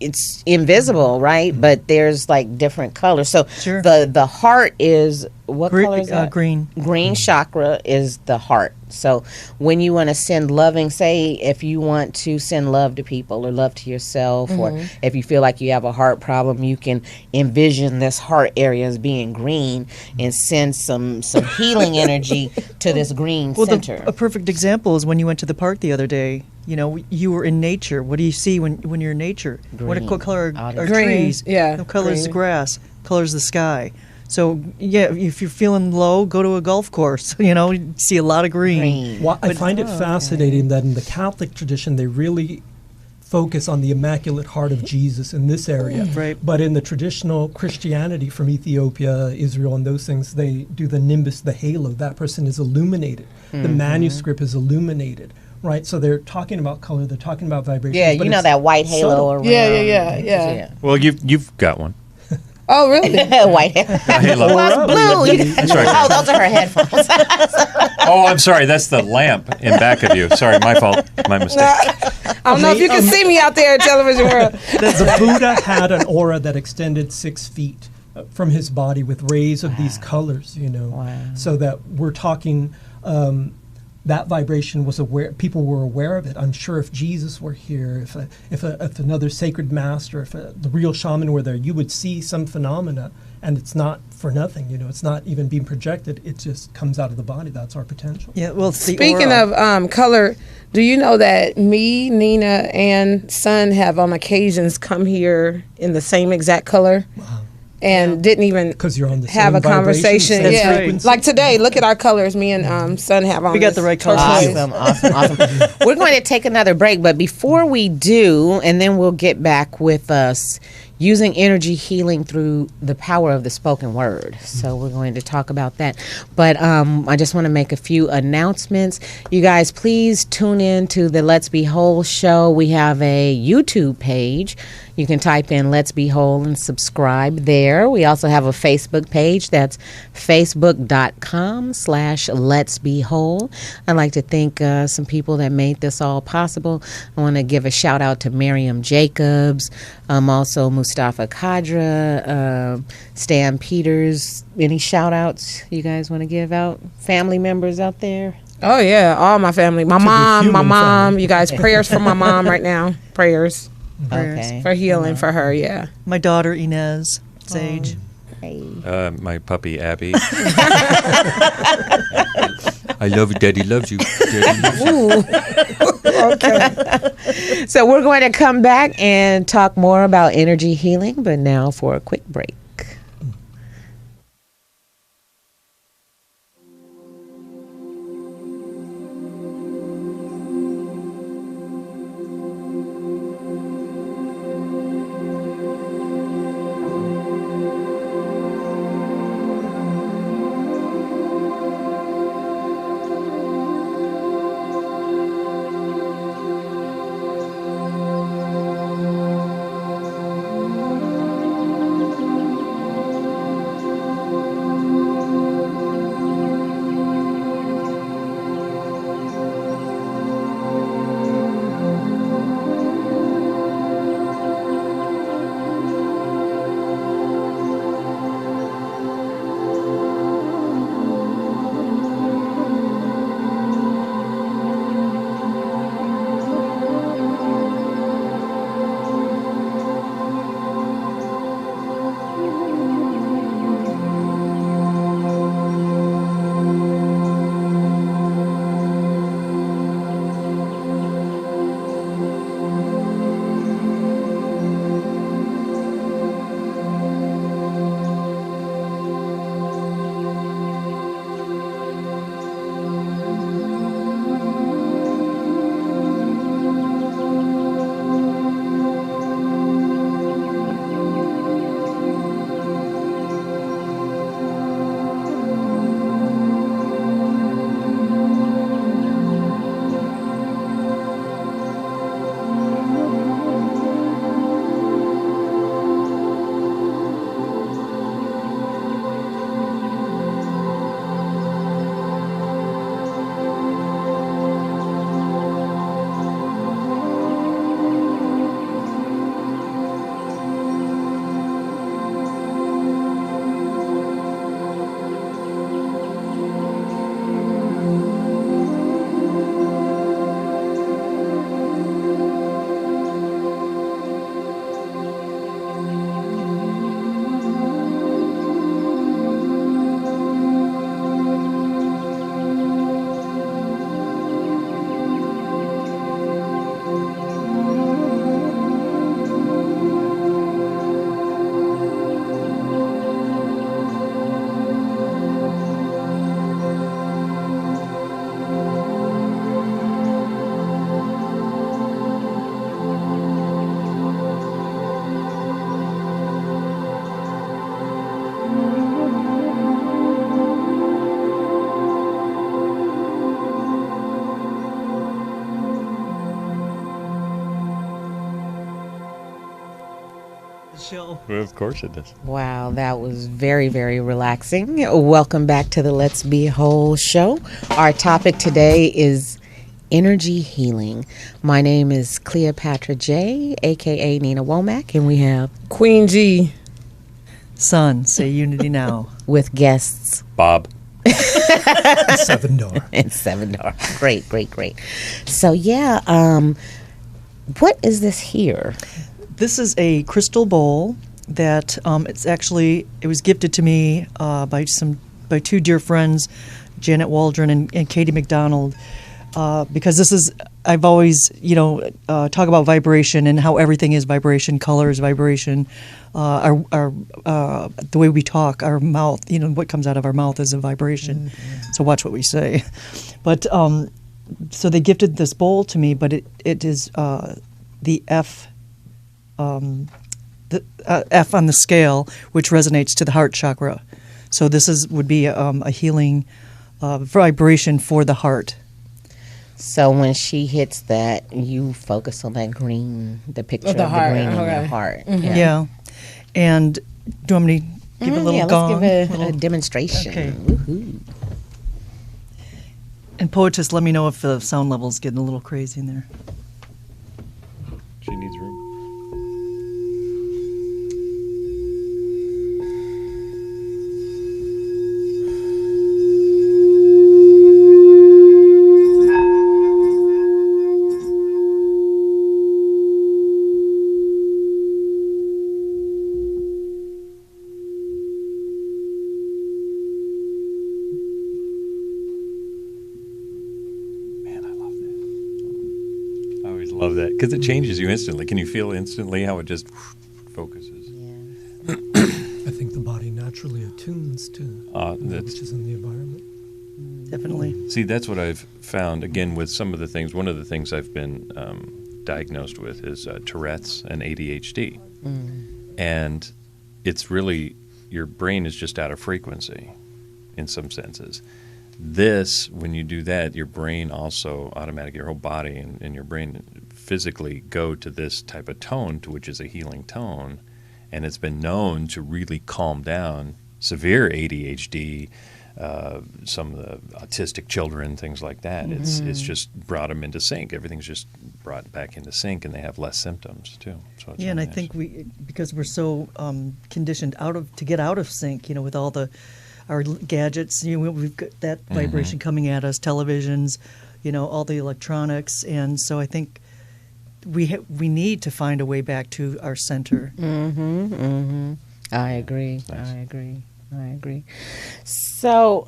it's invisible, right? But there's like different colors. So Sure. the heart is, what color is that? Green. Green chakra is the heart. So when you want to send loving, say if you want to send love to people or love to yourself, or if you feel like you have a heart problem, you can envision this heart area as being green and send some healing energy to this green Well, center. a perfect example is when you went to the park the other day. You were in nature. What do you see when you're in nature? What Green. color All are the- Green, trees? yeah, What color is the green. grass? Color is the sky. So, if you're feeling low, go to a golf course. You see a lot of green. Green. Well, I find it fascinating that in the Catholic tradition, they really focus on the Immaculate Heart of Jesus in this area. Right. But in the traditional Christianity from Ethiopia, Israel, and those things, they do the nimbus, the halo. That person is illuminated. The manuscript is illuminated. Right, so they're talking about color, they're talking about vibration. Yeah, you know that white halo subtle. around. Yeah. Well, you've got one. Oh, really? White halo. Halo. Well, it's blue. That's right. Oh, those are her headphones. Oh, I'm sorry. That's the lamp in back of you. Sorry, my fault. My mistake. I don't know if you can see me out there at Television World. The Buddha had an aura that extended 6 feet. from his body with rays of these colors, so that we're talking that vibration was aware. People were aware of it. I'm sure if Jesus were here, if another sacred master, if the real shaman were there, you would see some phenomena, and it's not for nothing. It's not even being projected. It just comes out of the body. That's our potential. Yeah. Well, it's the Speaking aura. of color, do you know that me, Nina, and Son have on occasions come here in the same exact color? Wow. And didn't even 'Cause you're on the have same a conversation. vibration, same Yeah, frequency. like today. Look at our colors. Me and Son have on. We got this the right colors. turquoise. Awesome. We're going to take another break, but before we do, and then we'll get back with us using energy healing through the power of the spoken word. So we're going to talk about that. But I just want to make a few announcements. You guys, please tune in to the Let's Be Whole show. We have a YouTube page. You can type in Let's Be Whole and subscribe there. We also have a Facebook page. That's facebook.com/Let's Be Whole. I'd like to thank some people that made this all possible. I want to give a shout out to Miriam Jacobs, also Mustafa Kadra, Stan Peters. Any shout outs you guys want to give out? Family members out there? Oh yeah, all my family. My the mom. human family. You guys, prayers for my mom right now. Prayers Okay. for healing for her. Yeah. My daughter Inez Sage. My puppy Abby. I love you, Daddy loves you. Daddy loves you. Okay. So we're going to come back and talk more about energy healing, but now for a quick break. Show. Well, of course it does. Wow, that was very, very relaxing. Welcome back to the Let's Be Whole show. Our topic today is energy healing. My name is Cleopatra J, aka Nina Womack, and we have Queen G Sun, say unity now. With guests Bob. Seven Dhar. and Seven Dhar. Great, great, great. So yeah, what is this here? This is a crystal bowl that it was gifted to me by two dear friends, Janet Waldron and Katie McDonald, because I've always talk about vibration and how everything is vibration, color is vibration, the way we talk, our mouth, what comes out of our mouth is a vibration. Mm-hmm. So watch what we say. But so they gifted this bowl to me, but it is the F. F on the scale, which resonates to the heart chakra. So this would be a healing vibration for the heart. So when she hits that, you focus on that green, the picture of the green in your heart. Mm-hmm. Yeah. And do you want me to give a little gong? Let's give a demonstration. Okay. Woohoo. And poetess, let me know if the sound level's getting a little crazy in there. She needs room. Love that because it changes you instantly. Can you feel instantly how it just focuses? Yeah. I think the body naturally attunes to which is in the environment. Definitely. See, that's what I've found, again, with some of the things. One of the things I've been diagnosed with is Tourette's and ADHD. And it's really, your brain is just out of frequency in some senses. This, when you do that, your brain also automatically, your whole body and your brain physically go to this type of tone, which is a healing tone, and it's been known to really calm down severe ADHD, some of the autistic children, things like that. Mm-hmm. It's just brought them into sync. Everything's just brought back into sync, and they have less symptoms too. So it's and really I think because we're so conditioned to get out of sync, with all our gadgets, we've got that vibration coming at us, televisions, all the electronics, and so I think we need to find a way back to our center. Mm-hmm. Mm-hmm. I agree. Nice. I agree. So,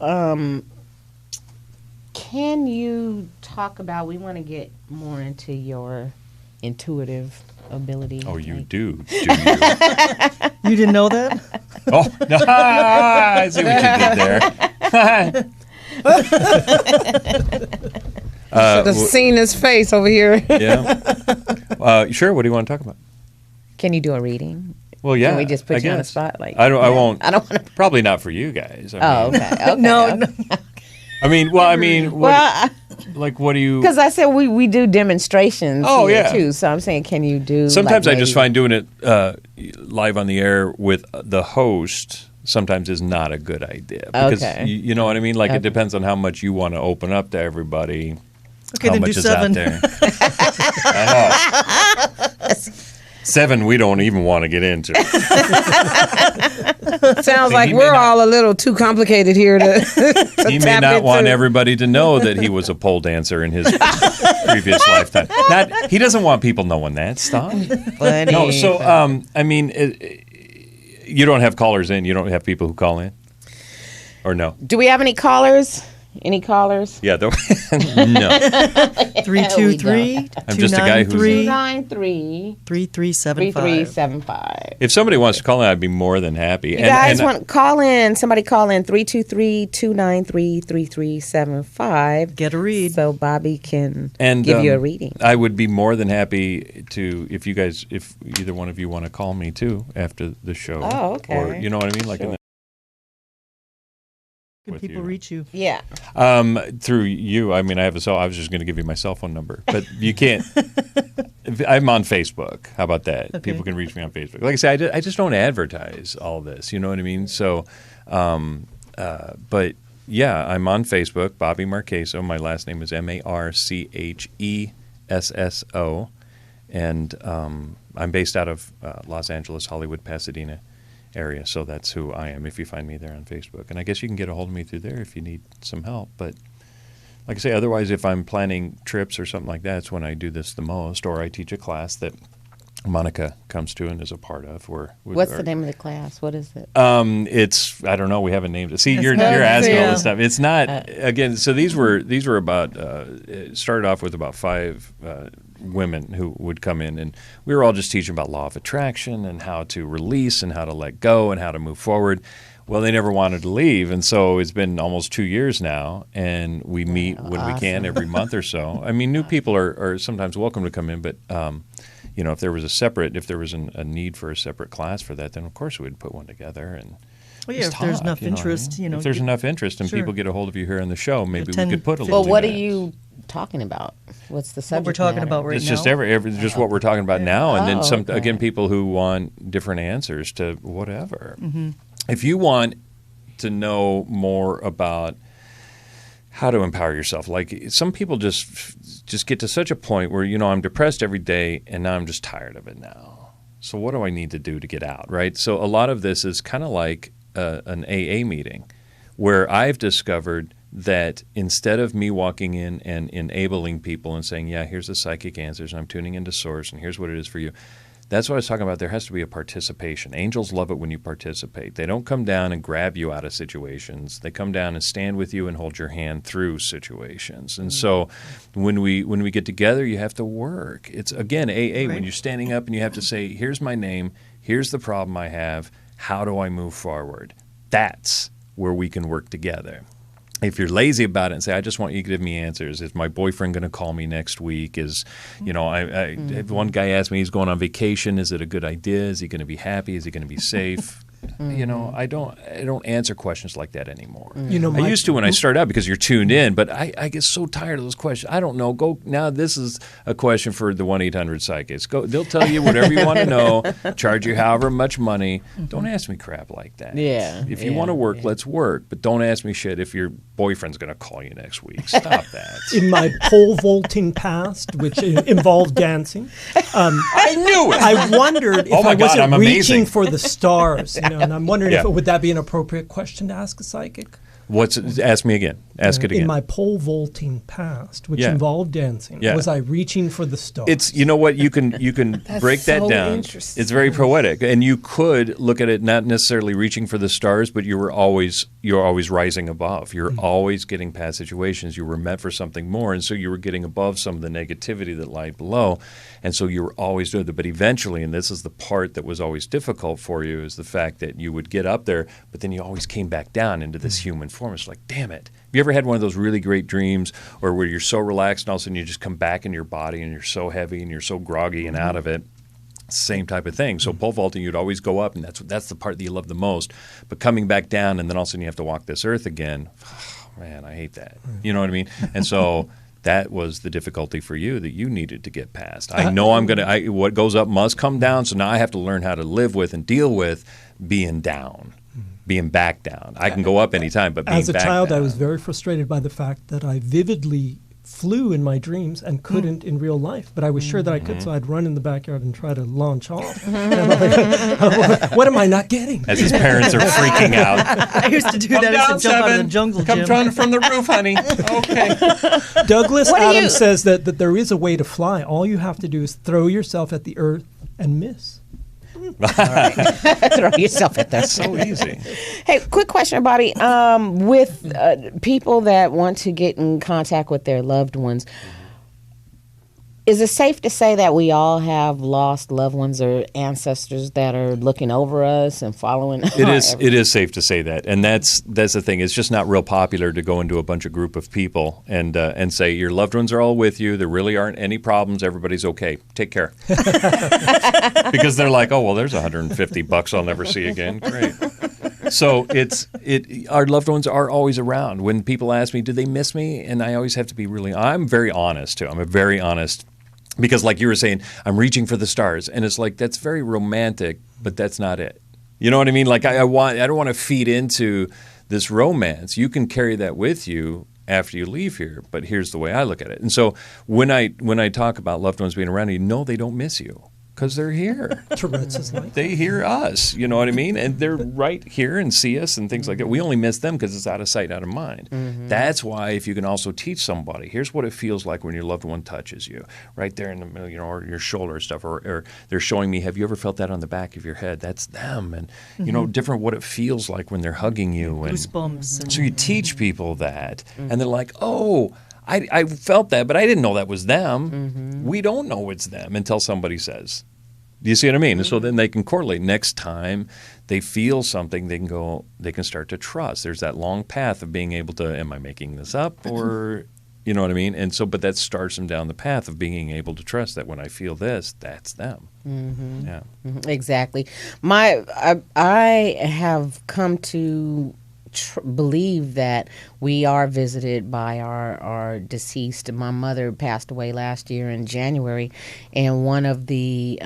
can you talk about? We want to get more into your intuitive ability. Oh, you do you? You didn't know that? Oh, no, I see what you did there. Should have seen his face over here. Yeah. Sure. What do you want to talk about? Can you do a reading? Well, yeah. Can we just put I you on the guess. spot? I won't. I don't want to. Probably not for you guys. Okay. No. I mean, what do you? Because I said we do demonstrations. Oh, here yeah. Too. So I'm saying, can you do? Sometimes like I just find doing it live on the air with the host sometimes is not a good idea because you know what I mean. Like it depends on how much you want to open up to everybody. Okay, how then much do is 7. out there? I know. 7 we don't even want to get into. Sounds like we're all a little too complicated here to He may tap not into. want everybody to know that he was a pole dancer in his previous lifetime. He doesn't want people knowing that. Stop. Funny. No, so I mean, you don't have callers in. You don't have people who call in, or no? Do we have any callers? Any callers? Yeah, no. 323. I'm just a guy who's 293 3375. 3375. If somebody wants to call in, I'd be more than happy. You guys want to call in? Somebody call in 323-293-3375. Get a read. So Bobby can and give you a reading. I would be more than happy to if either one of you want to call me too after the show. Oh, okay. Or you know what I mean, like. Sure. Can people reach you? Yeah. Through you. I mean, I was just going to give you my cell phone number, but you can't. I'm on Facebook. How about that? Okay. People can reach me on Facebook. Like I say, I just don't advertise all this. You know what I mean? So, but yeah, I'm on Facebook, Bobby Marchesso. My last name is Marchesso, and I'm based out of Los Angeles, Hollywood, Pasadena. area. So that's who I am if you find me there on Facebook. And I guess you can get a hold of me through there if you need some help. But like I say, otherwise, if I'm planning trips or something like that, it's when I do this the most. Or I teach a class that Monica comes to and is a part of. What's the name of the class? What is it? It's, I don't know. We haven't named it. See, you're asking all this stuff. It's not, again, so these were about, it started off with about 5 women who would come in, and we were all just teaching about law of attraction and how to release and how to let go and how to move forward. Well, they never wanted to leave, and so it's been almost 2 years now, and we meet when we can every month or so. I mean, new people are sometimes welcome to come in, but you know, if there was a need for a separate class for that, then of course we'd put one together and if there's enough interest, if there's enough interest and people get a hold of you here on the show, maybe we could put a little. Well, what are you talking about? What's the subject? What we're talking about right now. It's just just what we're talking about now, and then again, people who want different answers to whatever. Mm-hmm. If you want to know more about how to empower yourself, like some people just get to such a point where, you know, I'm depressed every day and now I'm just tired of it now. So what do I need to do to get out, right? So a lot of this is kind of like an AA meeting where I've discovered that instead of me walking in and enabling people and saying, yeah, here's the psychic answers and I'm tuning into source and here's what it is for you. That's what I was talking about. There has to be a participation. Angels love it when you participate. They don't come down and grab you out of situations. They come down and stand with you and hold your hand through situations. And so when we get together, you have to work. It's, again, AA, when you're standing up and you have to say, here's my name, here's the problem I have, how do I move forward? That's where we can work together. If you're lazy about it and say, I just want you to give me answers. Is my boyfriend going to call me next week? Is, you know, one guy asked me, he's going on vacation. Is it a good idea? Is he going to be happy? Is he going to be safe? You know, I don't answer questions like that anymore. You know, I used to when I started out because you're tuned in, but I get so tired of those questions. I don't know. Go now. This is a question for the 1-800-Psychics. Go. They'll tell you whatever you want to know. Charge you however much money. Don't ask me crap like that. Yeah. If you want to work, let's work. But don't ask me shit if your boyfriend's going to call you next week. Stop that. In my pole vaulting past, which involved dancing, I knew it. I wondered if I wasn't I'm reaching amazing. for the stars. You know, and I'm wondering if would that be an appropriate question to ask a psychic? Ask me again. Ask it again. In my pole vaulting past, which involved dancing, was I reaching for the stars? It's, you know what, you can break that down. It's very poetic, and you could look at it not necessarily reaching for the stars, but you're always rising above. You're always getting past situations. You were meant for something more, and so you were getting above some of the negativity that lied below, and so you were always doing it. But eventually, and this is the part that was always difficult for you, is the fact that you would get up there, but then you always came back down into this human form. It's like, damn it. Have you ever had one of those really great dreams or where you're so relaxed and all of a sudden you just come back in your body and you're so heavy and you're so groggy and out of it? Same type of thing. So pole vaulting, you'd always go up, and that's the part that you love the most. But coming back down and then all of a sudden you have to walk this earth again, oh, man, I hate that. You know what I mean? And so that was the difficulty for you that you needed to get past. I know what goes up must come down, so now I have to learn how to live with and deal with being down. Being back down. I can go up anytime, but being back down. As a child, I was very frustrated by the fact that I vividly flew in my dreams and couldn't in real life, but I was sure that I could, so I'd run in the backyard and try to launch off. What am I not getting? As his parents are freaking out. I used to do that. I used to jump out of the jungle gym. Come down from the roof, honey. Okay. Douglas Adams says that there is a way to fly. All you have to do is throw yourself at the earth and miss. Throw yourself at that. So easy. Hey, quick question, Bobby. With people that want to get in contact with their loved ones, is it safe to say that we all have lost loved ones or ancestors that are looking over us and following? It is safe to say that, and that's the thing. It's just not real popular to go into a bunch of group of people and say your loved ones are all with you. There really aren't any problems. Everybody's okay. Take care. Because they're like, oh well, there's $150 I'll never see again. Great. So our loved ones are always around. When people ask me, do they miss me? And I always have to be I'm very honest too. I'm a very honest. Because like you were saying, I'm reaching for the stars. And it's like, that's very romantic, but that's not it. You know what I mean? Like I don't want to feed into this romance. You can carry that with you after you leave here. But here's the way I look at it. And so when I talk about loved ones being around you, no, they don't miss you. Because they're here. Tourette's is like. They hear us, you know what I mean? And they're right here and see us and things like that. We only miss them because it's out of sight, out of mind. That's why if you can also teach somebody, here's what it feels like when your loved one touches you, right there in the middle, you know, or your shoulder stuff, or they're showing me, have you ever felt that on the back of your head? That's them. And, you know, different what it feels like when they're hugging you. And Goosebumps. so you teach people that, and they're like, oh, I felt that, but I didn't know that was them. We don't know it's them until somebody says. Do you see what I mean? And so then they can correlate. Next time they feel something, they can start to trust. There's that long path of being able to, am I making this up? Or, you know what I mean? And so, but that starts them down the path of being able to trust that when I feel this, that's them. Yeah. Exactly. I have come to believe that we are visited by our deceased. My mother passed away last year in January, and one of the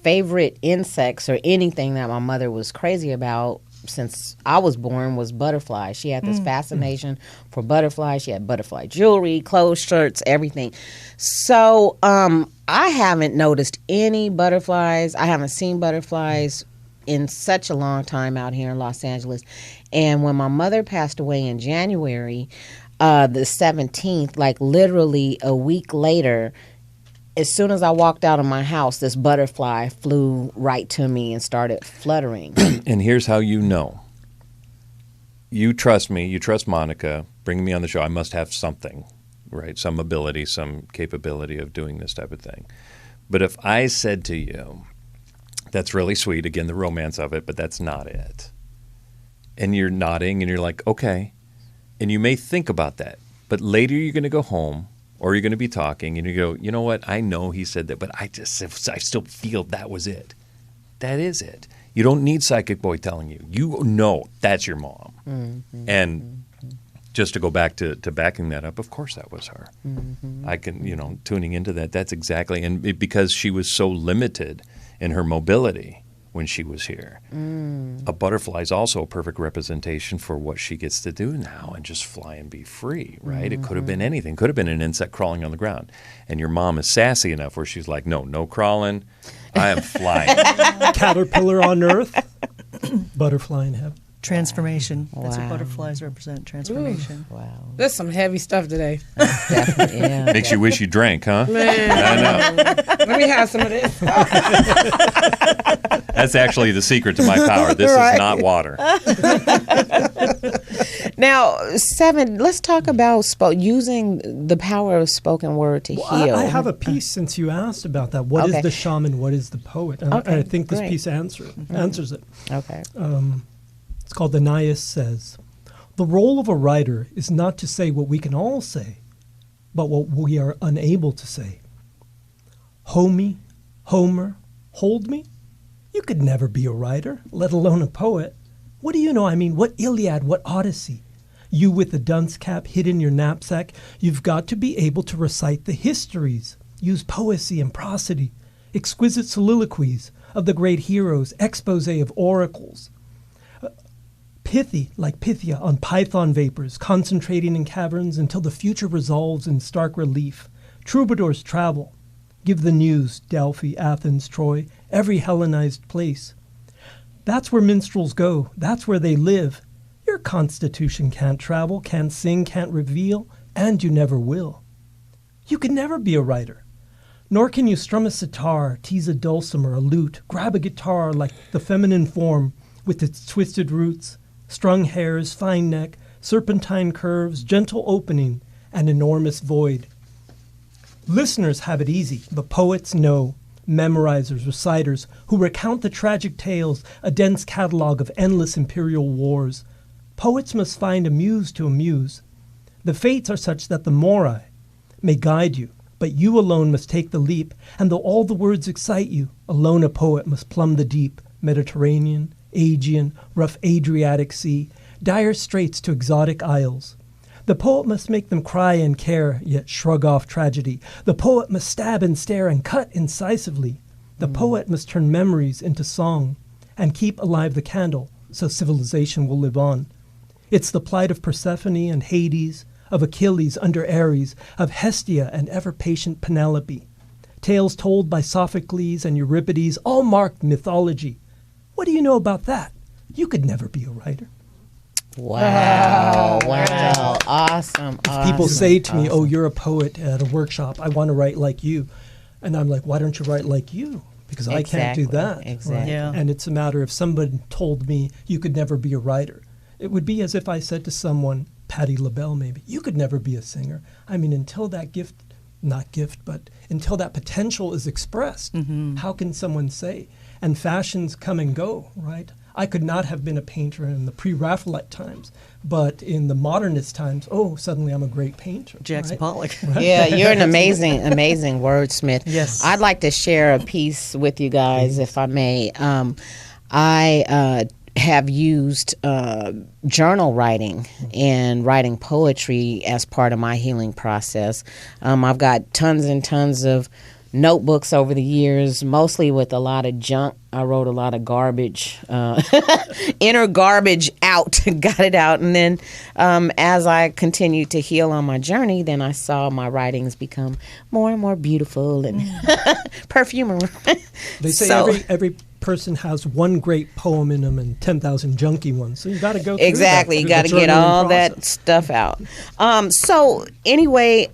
favorite insects or anything that my mother was crazy about since I was born was butterflies. She had this fascination for butterflies. She had butterfly jewelry, clothes, shirts, everything. So I haven't noticed any butterflies. I haven't seen butterflies in such a long time out here in Los Angeles. And when my mother passed away in January, the 17th, like literally a week later, as soon as I walked out of my house, this butterfly flew right to me and started fluttering. And here's how you know. You trust me. You trust Monica. Bringing me on the show. I must have something, right? Some ability, some capability of doing this type of thing. But if I said to you, that's really sweet, again, the romance of it, but that's not it. And you're nodding and you're like, okay. And you may think about that. But later you're going to go home or you're going to be talking and you go, you know what? I know he said that, but I still feel that was it. That is it. You don't need Psychic Boy telling you. You know that's your mom. And just to go back to backing that up, of course that was her. I can, tuning into that, that's exactly, and because she was so limited in her mobility when she was here. A butterfly is also a perfect representation for what she gets to do now and just fly and be free, right? It could have been anything. Could have been an insect crawling on the ground. And your mom is sassy enough where she's like, no crawling. I am flying. Caterpillar on earth, butterfly in heaven. Transformation. That's what Wow. butterflies represent, transformation. Wow. There's some heavy stuff today. Definitely, yeah. Makes you wish you drank, huh? Man, I know. let me have some of this. That's actually the secret to my power. This is not water. Now, Seven, let's talk about using the power of spoken word to heal. I have a piece since you asked about that. What is Okay. the shaman? What is the poet? And Okay, I think this great. piece answers it. Okay. It's called The Naias Says. The role of a writer is not to say what we can all say, but what we are unable to say. Homie, Homer, hold me? You could never be a writer, let alone a poet. What do you know? I mean, what Iliad, what Odyssey? You with the dunce cap hid in your knapsack, you've got to be able to recite the histories, use poesy and prosody, exquisite soliloquies of the great heroes, expose of oracles. Pithy, like Pythia, on python vapors, concentrating in caverns until the future resolves in stark relief. Troubadours travel, give the news, Delphi, Athens, Troy, every Hellenized place. That's where minstrels go, that's where they live. Your constitution can't travel, can't sing, can't reveal, and you never will. You can never be a writer. Nor can you strum a sitar, tease a dulcimer, a lute, grab a guitar like the feminine form with its twisted roots, strung hairs, fine neck, serpentine curves, gentle opening, and enormous void. Listeners have it easy, but poets know. Memorizers, reciters, who recount the tragic tales, a dense catalog of endless imperial wars. Poets must find a muse to amuse. The fates are such that the Morai may guide you, but you alone must take the leap, and though all the words excite you, alone a poet must plumb the deep, Mediterranean, Aegean, rough Adriatic Sea, dire straits to exotic isles. The poet must make them cry and care, yet shrug off tragedy. The poet must stab and stare and cut incisively. The poet must turn memories into song and keep alive the candle so civilization will live on. It's the plight of Persephone and Hades, of Achilles under Ares, of Hestia and ever-patient Penelope. Tales told by Sophocles and Euripides all marked mythology. What do you know about that? You could never be a writer. Wow. Wow. Awesome. People say to me, oh, you're a poet at a workshop. I want to write like you. And I'm like, why don't you write like you? Because I can't do that. Exactly. Right? Yeah. And it's a matter of somebody told me you could never be a writer. It would be as if I said to someone, Patti LaBelle maybe, you could never be a singer. I mean, until that but until that potential is expressed, how can someone say? And fashions come and go, right? I could not have been a painter in the pre-Raphaelite times, but in the modernist times, suddenly I'm a great painter. Jackson right? Pollock. Right? Yeah, you're an amazing wordsmith. Yes. I'd like to share a piece with you guys, if I may. I have used journal writing and writing poetry as part of my healing process. I've got tons and tons of notebooks over the years, mostly with a lot of junk. I wrote a lot of garbage, inner garbage out, got it out. And then as I continued to heal on my journey, then I saw my writings become more and more beautiful and perfume. They say every person has one great poem in them and 10,000 junky ones. So you got to go through exactly. that. You got to get all that stuff out. So anyway,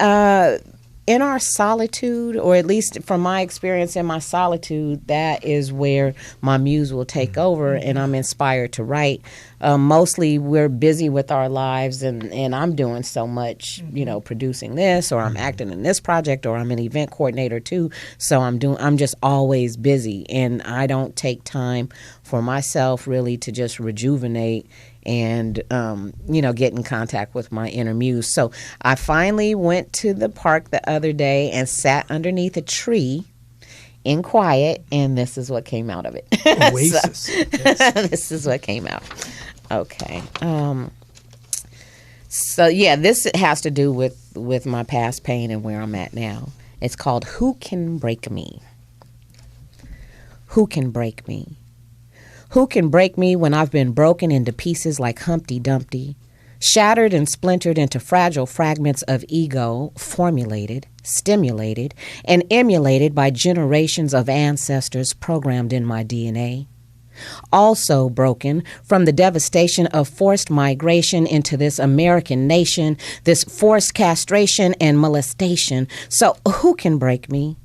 in our solitude, or at least from my experience in my solitude, that is where my muse will take over and I'm inspired to write. Mostly we're busy with our lives and I'm doing so much, producing this, or I'm acting in this project, or I'm an event coordinator too. So I'm just always busy, and I don't take time for myself really to just rejuvenate and get in contact with my inner muse. So I finally went to the park the other day and sat underneath a tree in quiet, and this is what came out of it. Oasis. This is what came out. Okay. So yeah, this has to do with my past pain and where I'm at now. It's called Who Can Break Me? Who can break me? Who can break me when I've been broken into pieces like Humpty Dumpty, shattered and splintered into fragile fragments of ego, formulated, stimulated, and emulated by generations of ancestors programmed in my DNA? Also broken from the devastation of forced migration into this American nation, this forced castration and molestation. So who can break me?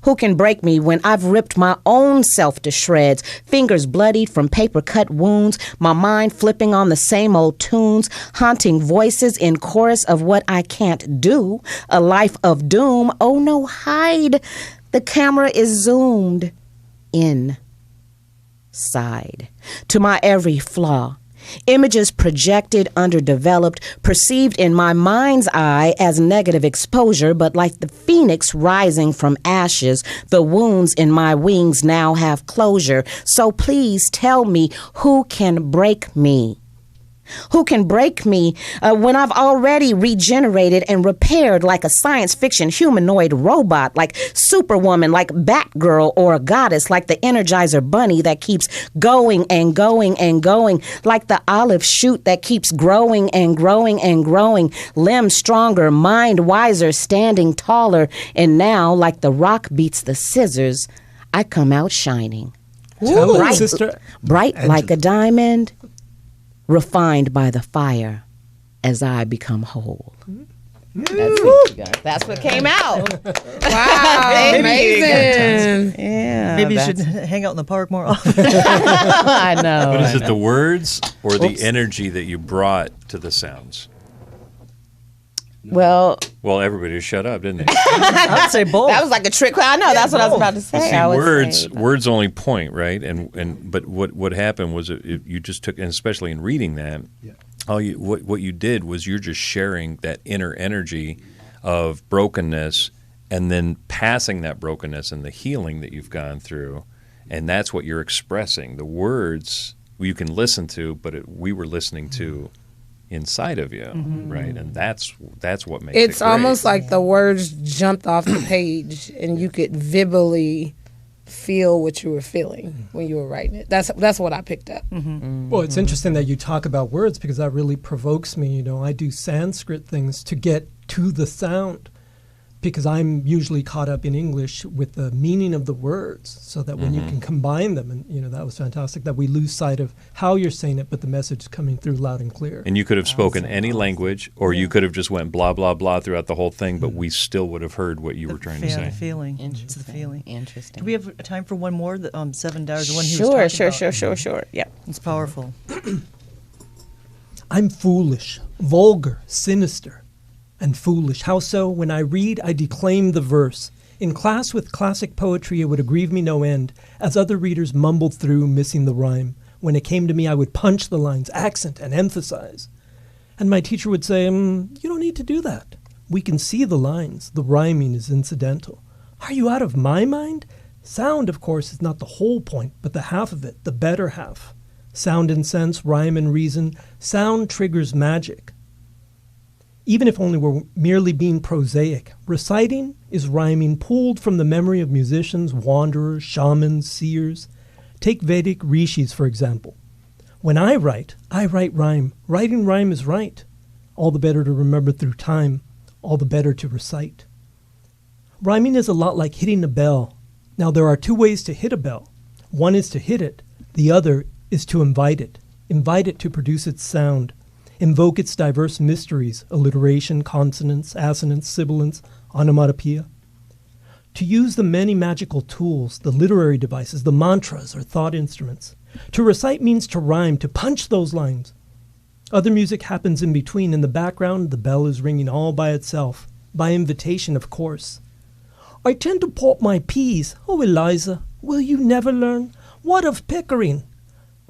Who can break me when I've ripped my own self to shreds, fingers bloodied from paper-cut wounds, my mind flipping on the same old tunes, haunting voices in chorus of what I can't do, a life of doom. Oh no, hide. The camera is zoomed in. Side to my every flaw. Images projected, underdeveloped, perceived in my mind's eye as negative exposure, but like the phoenix rising from ashes, the wounds in my wings now have closure. So please tell me, who can break me? Who can break me when I've already regenerated and repaired like a science fiction humanoid robot, like Superwoman, like Batgirl, or a goddess, like the Energizer Bunny that keeps going and going and going, like the olive shoot that keeps growing and growing and growing, limbs stronger, mind wiser, standing taller, and now, like the rock beats the scissors, I come out shining. Tell bright, it, sister. bright Angela. like a diamond, refined by the fire as I become whole. That's it, you guys. That's what came out. Wow, amazing. Yeah. Maybe you should hang out in the park more often. I know. But is it the words or the energy that you brought to the sounds? Well, Everybody shut up, didn't they? I'd say both. that was like a trick. I know. That's what I was about to say. See, I would say, words only point, right? But what happened was you just took, and especially in reading that, what you did was you're just sharing that inner energy of brokenness, and then passing that brokenness and the healing that you've gone through, and that's what you're expressing. The words you can listen to, but we were listening to inside of you, right? And that's what makes It's it great. almost like the words jumped off the page and you could visibly feel what you were feeling when you were writing it. That's what I picked up. Well, it's interesting that you talk about words because that really provokes me. I do Sanskrit things to get to the sound. because I'm usually caught up in English with the meaning of the words, so that when you can combine them, and that was fantastic, that we lose sight of how you're saying it, but the message is coming through loud and clear. And you could have spoken any language, or you could have just went blah, blah, blah throughout the whole thing, but we still would have heard what you were trying to say. The feeling. Interesting. It's the feeling. Interesting. Do we have time for one more? The Seven Dhar, the one he was talking about. Sure. Yeah. It's powerful. I'm foolish, vulgar, sinister, and foolish. How so? When I read, I declaim the verse. In class with classic poetry, it would aggrieve me no end, as other readers mumbled through, missing the rhyme. When it came to me, I would punch the lines, accent, and emphasize. And my teacher would say, you don't need to do that. We can see the lines. The rhyming is incidental. Are you out of my mind? Sound, of course, is not the whole point, but the half of it, the better half. Sound and sense, rhyme and reason. Sound triggers magic. Even if only we're merely being prosaic, reciting is rhyming pulled from the memory of musicians, wanderers, shamans, seers. Take Vedic rishis, for example. When I write rhyme. Writing rhyme is right. All the better to remember through time. All the better to recite. Rhyming is a lot like hitting a bell. Now, there are two ways to hit a bell. One is to hit it. The other is to invite it. Invite it to produce its sound. Invoke its diverse mysteries, alliteration, consonants, assonance, sibilance, onomatopoeia. To use the many magical tools, the literary devices, the mantras or thought instruments. To recite means to rhyme, to punch those lines. Other music happens in between. In the background, the bell is ringing all by itself, by invitation, of course. I tend to pop my peas. Oh, Eliza, will you never learn? What of Pickering?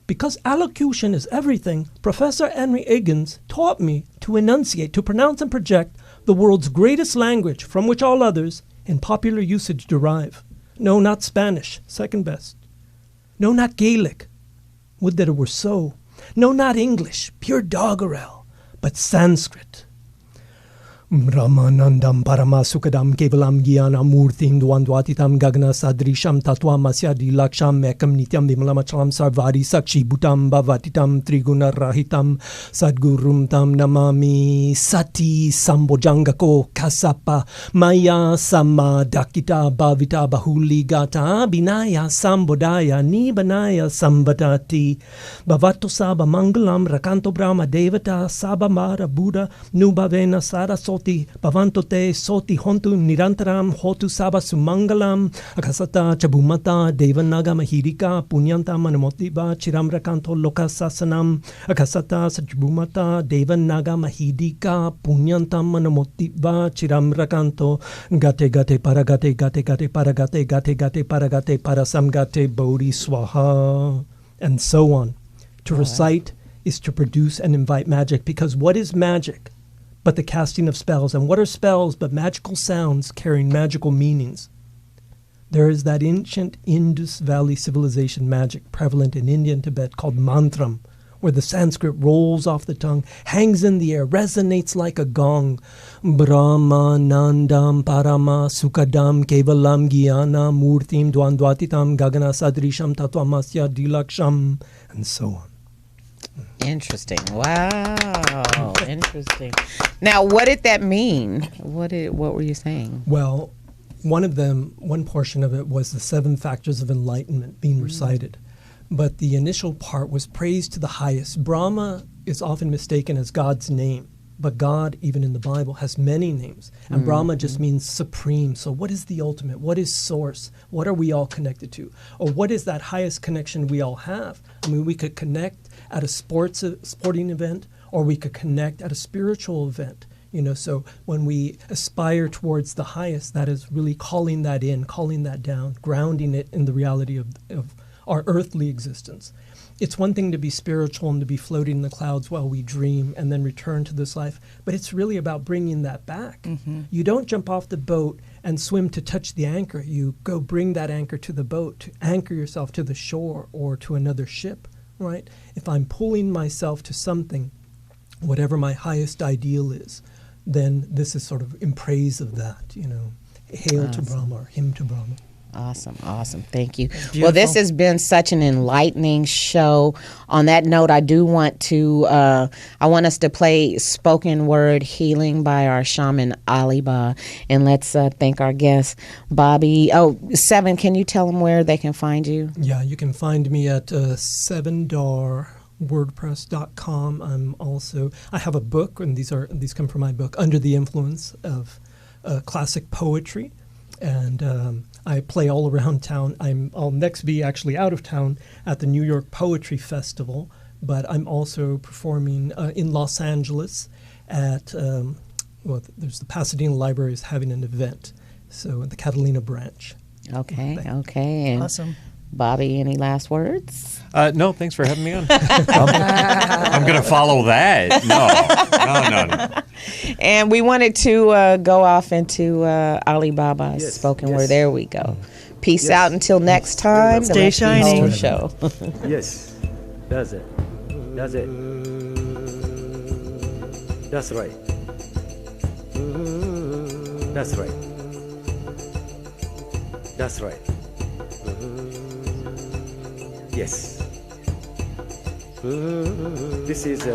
Because allocution is everything, Professor Henry Higgins taught me to enunciate, to pronounce and project the world's greatest language from which all others in popular usage derive. No, not Spanish, second best. No, not Gaelic. Would that it were so. No, not English, pure doggerel, but Sanskrit. Brahmanandam Paramasukadam Kevalam Gyanam Murthim Dwandwatitam Gagna Sadrisham Tatwam Asyadi Laksham Mekam Nityam Vimlamachalam Sarvari Sakshi Bhutam Bhavatitam Triguna Rahitam Sadgurum Tam Namami Sati Sambojangako Kasapa Maya Sama Dakita Bhavita Bahuli Gata Binaya Sambodaya Nibanaya Sambatati Bhavato Saba Mangalam Rakanto Brahma Devata Saba Mara Buddha Nubhavena Sarasoti Bhavantote Soti Hontu Nirantaram Hotu Saba Sumangalam Akasata Chabumata Devanaga Mahirika Punyanta Manamotiba Chiram Rakanto Lokasasanam Akasata Sajbumata Devanaga Mahidika Punyanta Manamotiba Chiram Rakanto Gate Gate Paragate Gate Gate Paragate Gate Gate Paragate Parasamgate Bodhi Swaha, and so on. To recite is to produce and invite magic, because what is magic but the casting of spells? And what are spells but magical sounds carrying magical meanings? There is that ancient Indus Valley civilization magic prevalent in India and Tibet called mantram, where the Sanskrit rolls off the tongue, hangs in the air, resonates like a gong. Brahmanandam Parama Sukadam Kevalam Gyana Murtim Dwandwatitam Gagana Sadrisham Tatwamasya Dilaksham, and so on. Interesting. Wow. Interesting. Now, what did that mean? What were you saying? Well, one portion of it was the 7 factors of enlightenment being recited. But the initial part was praise to the highest. Brahma is often mistaken as God's name, but God, even in the Bible, has many names. And Brahma just means supreme. So what is the ultimate? What is source? What are we all connected to? Or what is that highest connection we all have? I mean, we could connect at a sporting event, or we could connect at a spiritual event. So when we aspire towards the highest, that is really calling that in, calling that down, grounding it in the reality of our earthly existence. It's one thing to be spiritual and to be floating in the clouds while we dream and then return to this life, but it's really about bringing that back. Mm-hmm. You don't jump off the boat and swim to touch the anchor. You go bring that anchor to the boat, to anchor yourself to the shore or to another ship, right? If I'm pulling myself to something, whatever my highest ideal is, then this is sort of in praise of that, Hail to Brahma or hymn to Brahma. Awesome. Thank you. Beautiful. Well, this has been such an enlightening show. On that note, I do want to, I want us to play Spoken Word Healing by our shaman, Aliba. And let's thank our guest, Bobby. Oh, Seven, can you tell them where they can find you? Yeah, you can find me at Seven Dhar. WordPress.com. I have a book, and these come from my book, Under the Influence of Classic Poetry, and I play all around town. I'll next be actually out of town at the New York Poetry Festival, but I'm also performing in Los Angeles at there's the Pasadena Library is having an event, so at the Catalina branch. Okay. And Awesome. Bobby, any last words? No, thanks for having me on. I'm going to follow that. No. And we wanted to go off into Alibaba's spoken word. There we go. Peace out until next time. Stay shining. Show. Yes, that's it. That's right. Yes. This is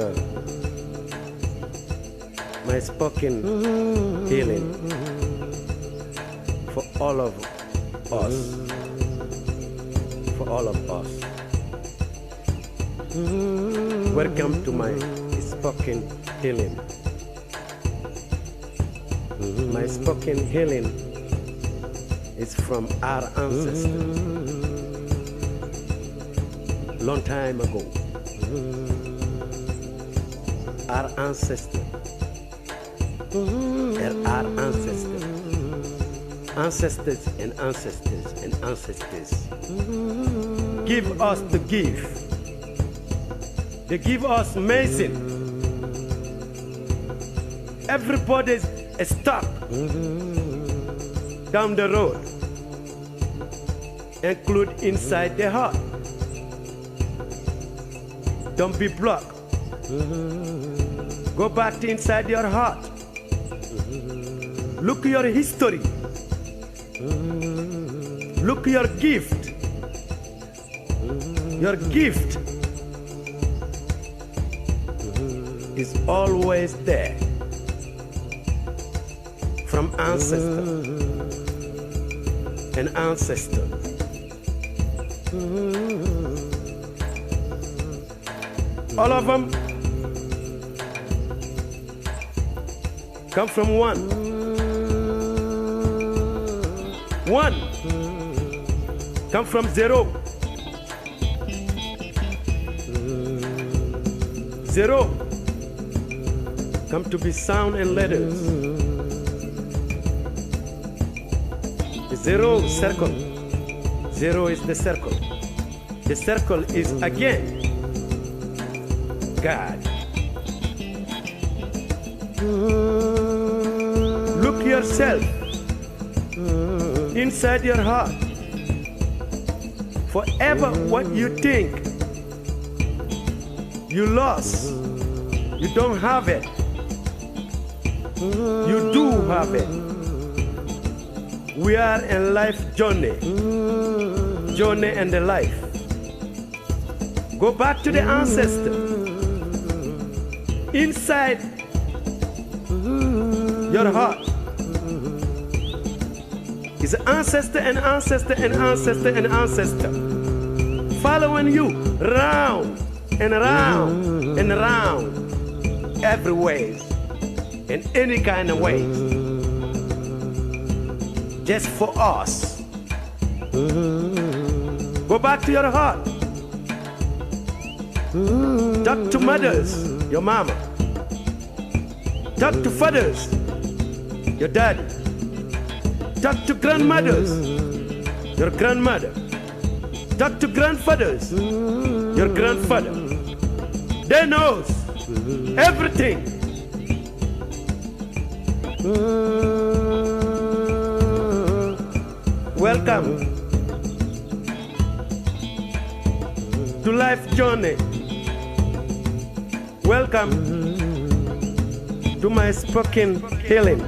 my spoken healing for all of us. Welcome to my spoken healing. My spoken healing is from our ancestors. Long time ago, our ancestors, ancestors give us the gift. They give us medicine. Everybody's stuck down the road, include inside the heart. Don't be blocked. Go back to inside your heart. Look your history. Look your gift. Your gift is always there from ancestor and ancestor. All of them come from one. One come from zero. Zero come to be sound and letters. The zero circle. Zero is the circle. The circle is again God. Look yourself inside your heart. Forever what you think you lost, you don't have it. You do have it. We are in life journey and the life. Go back to the ancestor. Inside your heart is ancestor and ancestor and ancestor and ancestor following you round and round and round every ways, in any kind of ways, just for us. Go back to your heart. Talk to mothers, your mama. Talk to fathers, your daddy. Talk to grandmothers, your grandmother. Talk to grandfathers, your grandfather. They knows everything. Welcome to life journey. Welcome to my spoken healing.